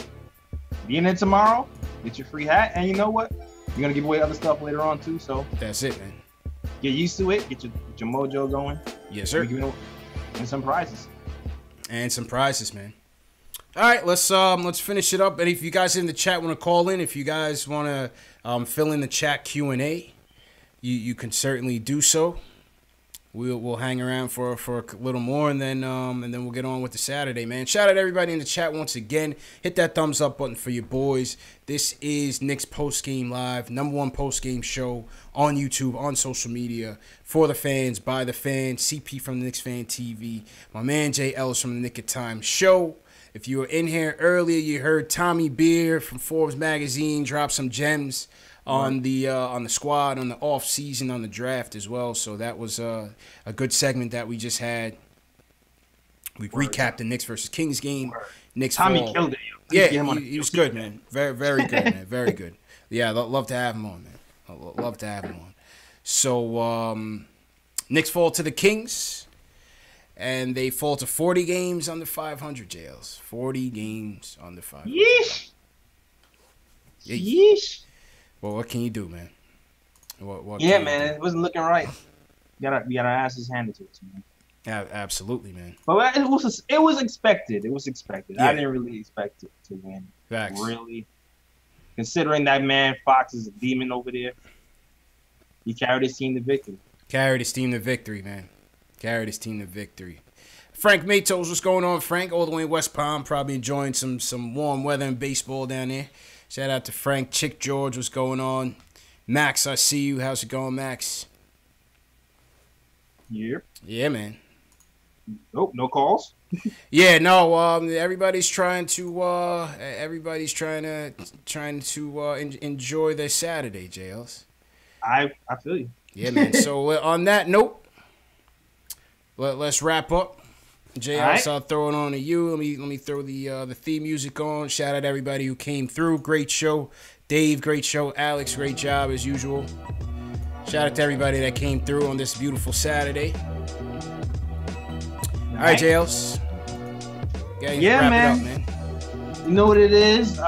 be in it tomorrow. Get your free hat, and you know what? You're gonna give away other stuff later on too. So that's it, man. Get used to it. Get your mojo going. Yes, sir. And some prizes. And some prizes, man. All right, let's finish it up. And if you guys in the chat want to call in, if you guys want to fill in the chat Q&A, you can certainly do so. We'll hang around for a little more, and then we'll get on with the Saturday, man. Shout out to everybody in the chat once again. Hit that thumbs up button for your boys. This is Knicks Post Game Live, #1 post game show on YouTube, on social media, for the fans, by the fans. CP from the Knicks Fan TV. My man Jay Ellis from the Nick of Time Show. If you were in here earlier, you heard Tommy Beer from Forbes Magazine drop some gems on the squad, on the off season, on the draft as well. So that was a good segment that we just had. We recapped the Knicks versus Kings game. Knicks Tommy killed it. Yeah, he was good, man. Very, very good, man. Very good. Yeah, love to have him on, man. Love to have him on. So Knicks fall to the Kings, and they fall to 40 games under 500. JLs. 40 games under 500. Yeesh. Yeesh. Well, what can you do, man? What yeah, man, it wasn't looking right. We got our asses handed to us, man. Yeah, absolutely, man. But it was expected. It was expected. Yeah. I didn't really expect it to win. Facts. Really, considering that man Fox is a demon over there, he carried his team to victory. Carried his team to victory, man. Carried his team to victory. Frank Matos, what's going on, Frank? All the way in West Palm, probably enjoying some warm weather and baseball down there. Shout out to Frank. Chick George, what's going on? Max, I see you. How's it going, Max? Yeah. Yeah, man. Nope, no calls. Yeah, no. Everybody's trying to enjoy their Saturday, JLs. I feel you. Yeah, man. So on that note, let's wrap up. JL, right. So I'll throw it on to you. Let me throw the theme music on. Shout out to everybody who came through. Great show Dave, great show. Alex, great job as usual. Shout out to everybody that came through on this beautiful Saturday. All right, JLs. Yeah, wrap man. It up, man. You know what it is.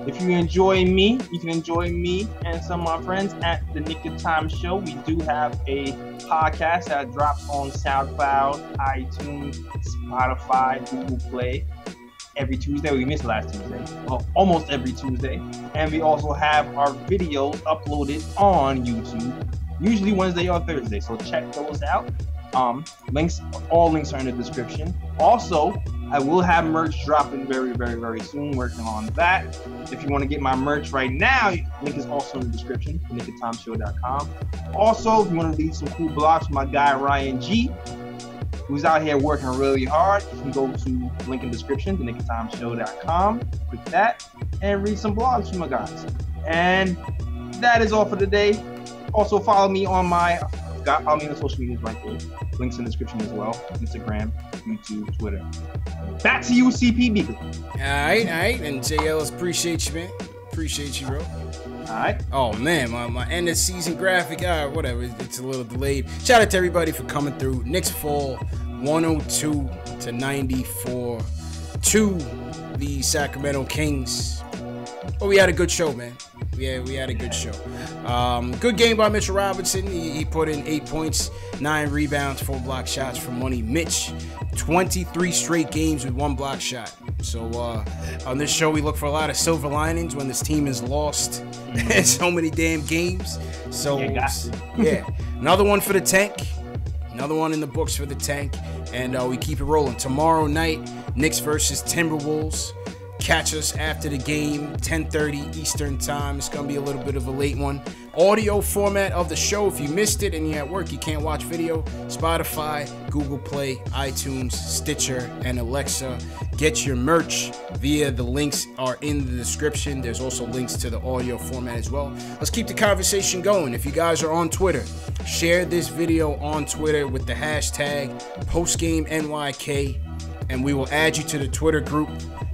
If you enjoy me, you can enjoy me and some of my friends at the Nick of Time Show. We do have a podcast that drops on SoundCloud, iTunes, Spotify, Google Play every Tuesday. We missed last Tuesday. Well, almost every Tuesday. And we also have our videos uploaded on YouTube, usually Wednesday or Thursday. So check those out. All links are in the description. Also, I will have merch dropping very, very, very soon. Working on that. If you want to get my merch right now, link is also in the description. NickandTomShow.com. Also, if you want to read some cool blogs from my guy Ryan G, who's out here working really hard, you can go to link in the description, NickandTomShow.com. Click that and read some blogs from my guys. And that is all for today. Also, follow me on follow me on social medias right there. Links in the description as well. Instagram, YouTube, Twitter. Back to you, CP Beaker. All right. And JLs, appreciate you, man. Appreciate you, bro. All right. Oh, man, my end of season graphic, whatever, it's a little delayed. Shout out to everybody for coming through. Knicks fall 102-94 to the Sacramento Kings. But we had a good show, man. We had a good show. Good game by Mitchell Robinson. He put in 8 points, 9 rebounds, 4 block shots from money. Mitch, 23 straight games with 1 block shot. So on this show, we look for a lot of silver linings when this team is lost in so many damn games. So yeah, another one for the tank. Another one in the books for the tank. And we keep it rolling. Tomorrow night, Knicks versus Timberwolves. Catch us after the game, 10:30 Eastern time. It's going to be a little bit of a late one. Audio format of the show. If you missed it and you're at work, you can't watch video. Spotify, Google Play, iTunes, Stitcher, and Alexa. Get your merch via the links are in the description. There's also links to the audio format as well. Let's keep the conversation going. If you guys are on Twitter, share this video on Twitter with the hashtag PostGameNYK, and we will add you to the Twitter group.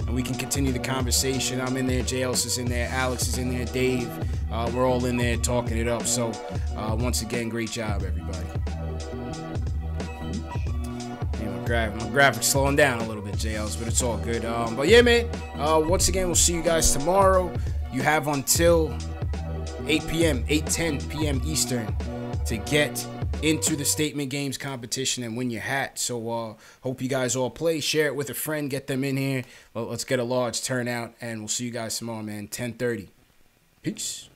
And we can continue the conversation. I'm in there, JLs is in there, Alex is in there, Dave. We're all in there talking it up. So, once again, great job, everybody. Yeah, my graphics slowing down a little bit, JLs, but it's all good. But yeah, man, once again, we'll see you guys tomorrow. You have until 8 p.m., 8:10 p.m. Eastern to get into the Statement Games competition and win your hat. So hope you guys all play. Share it with a friend. Get them in here. Well, let's get a large turnout, and we'll see you guys tomorrow, man. 10:30. Peace.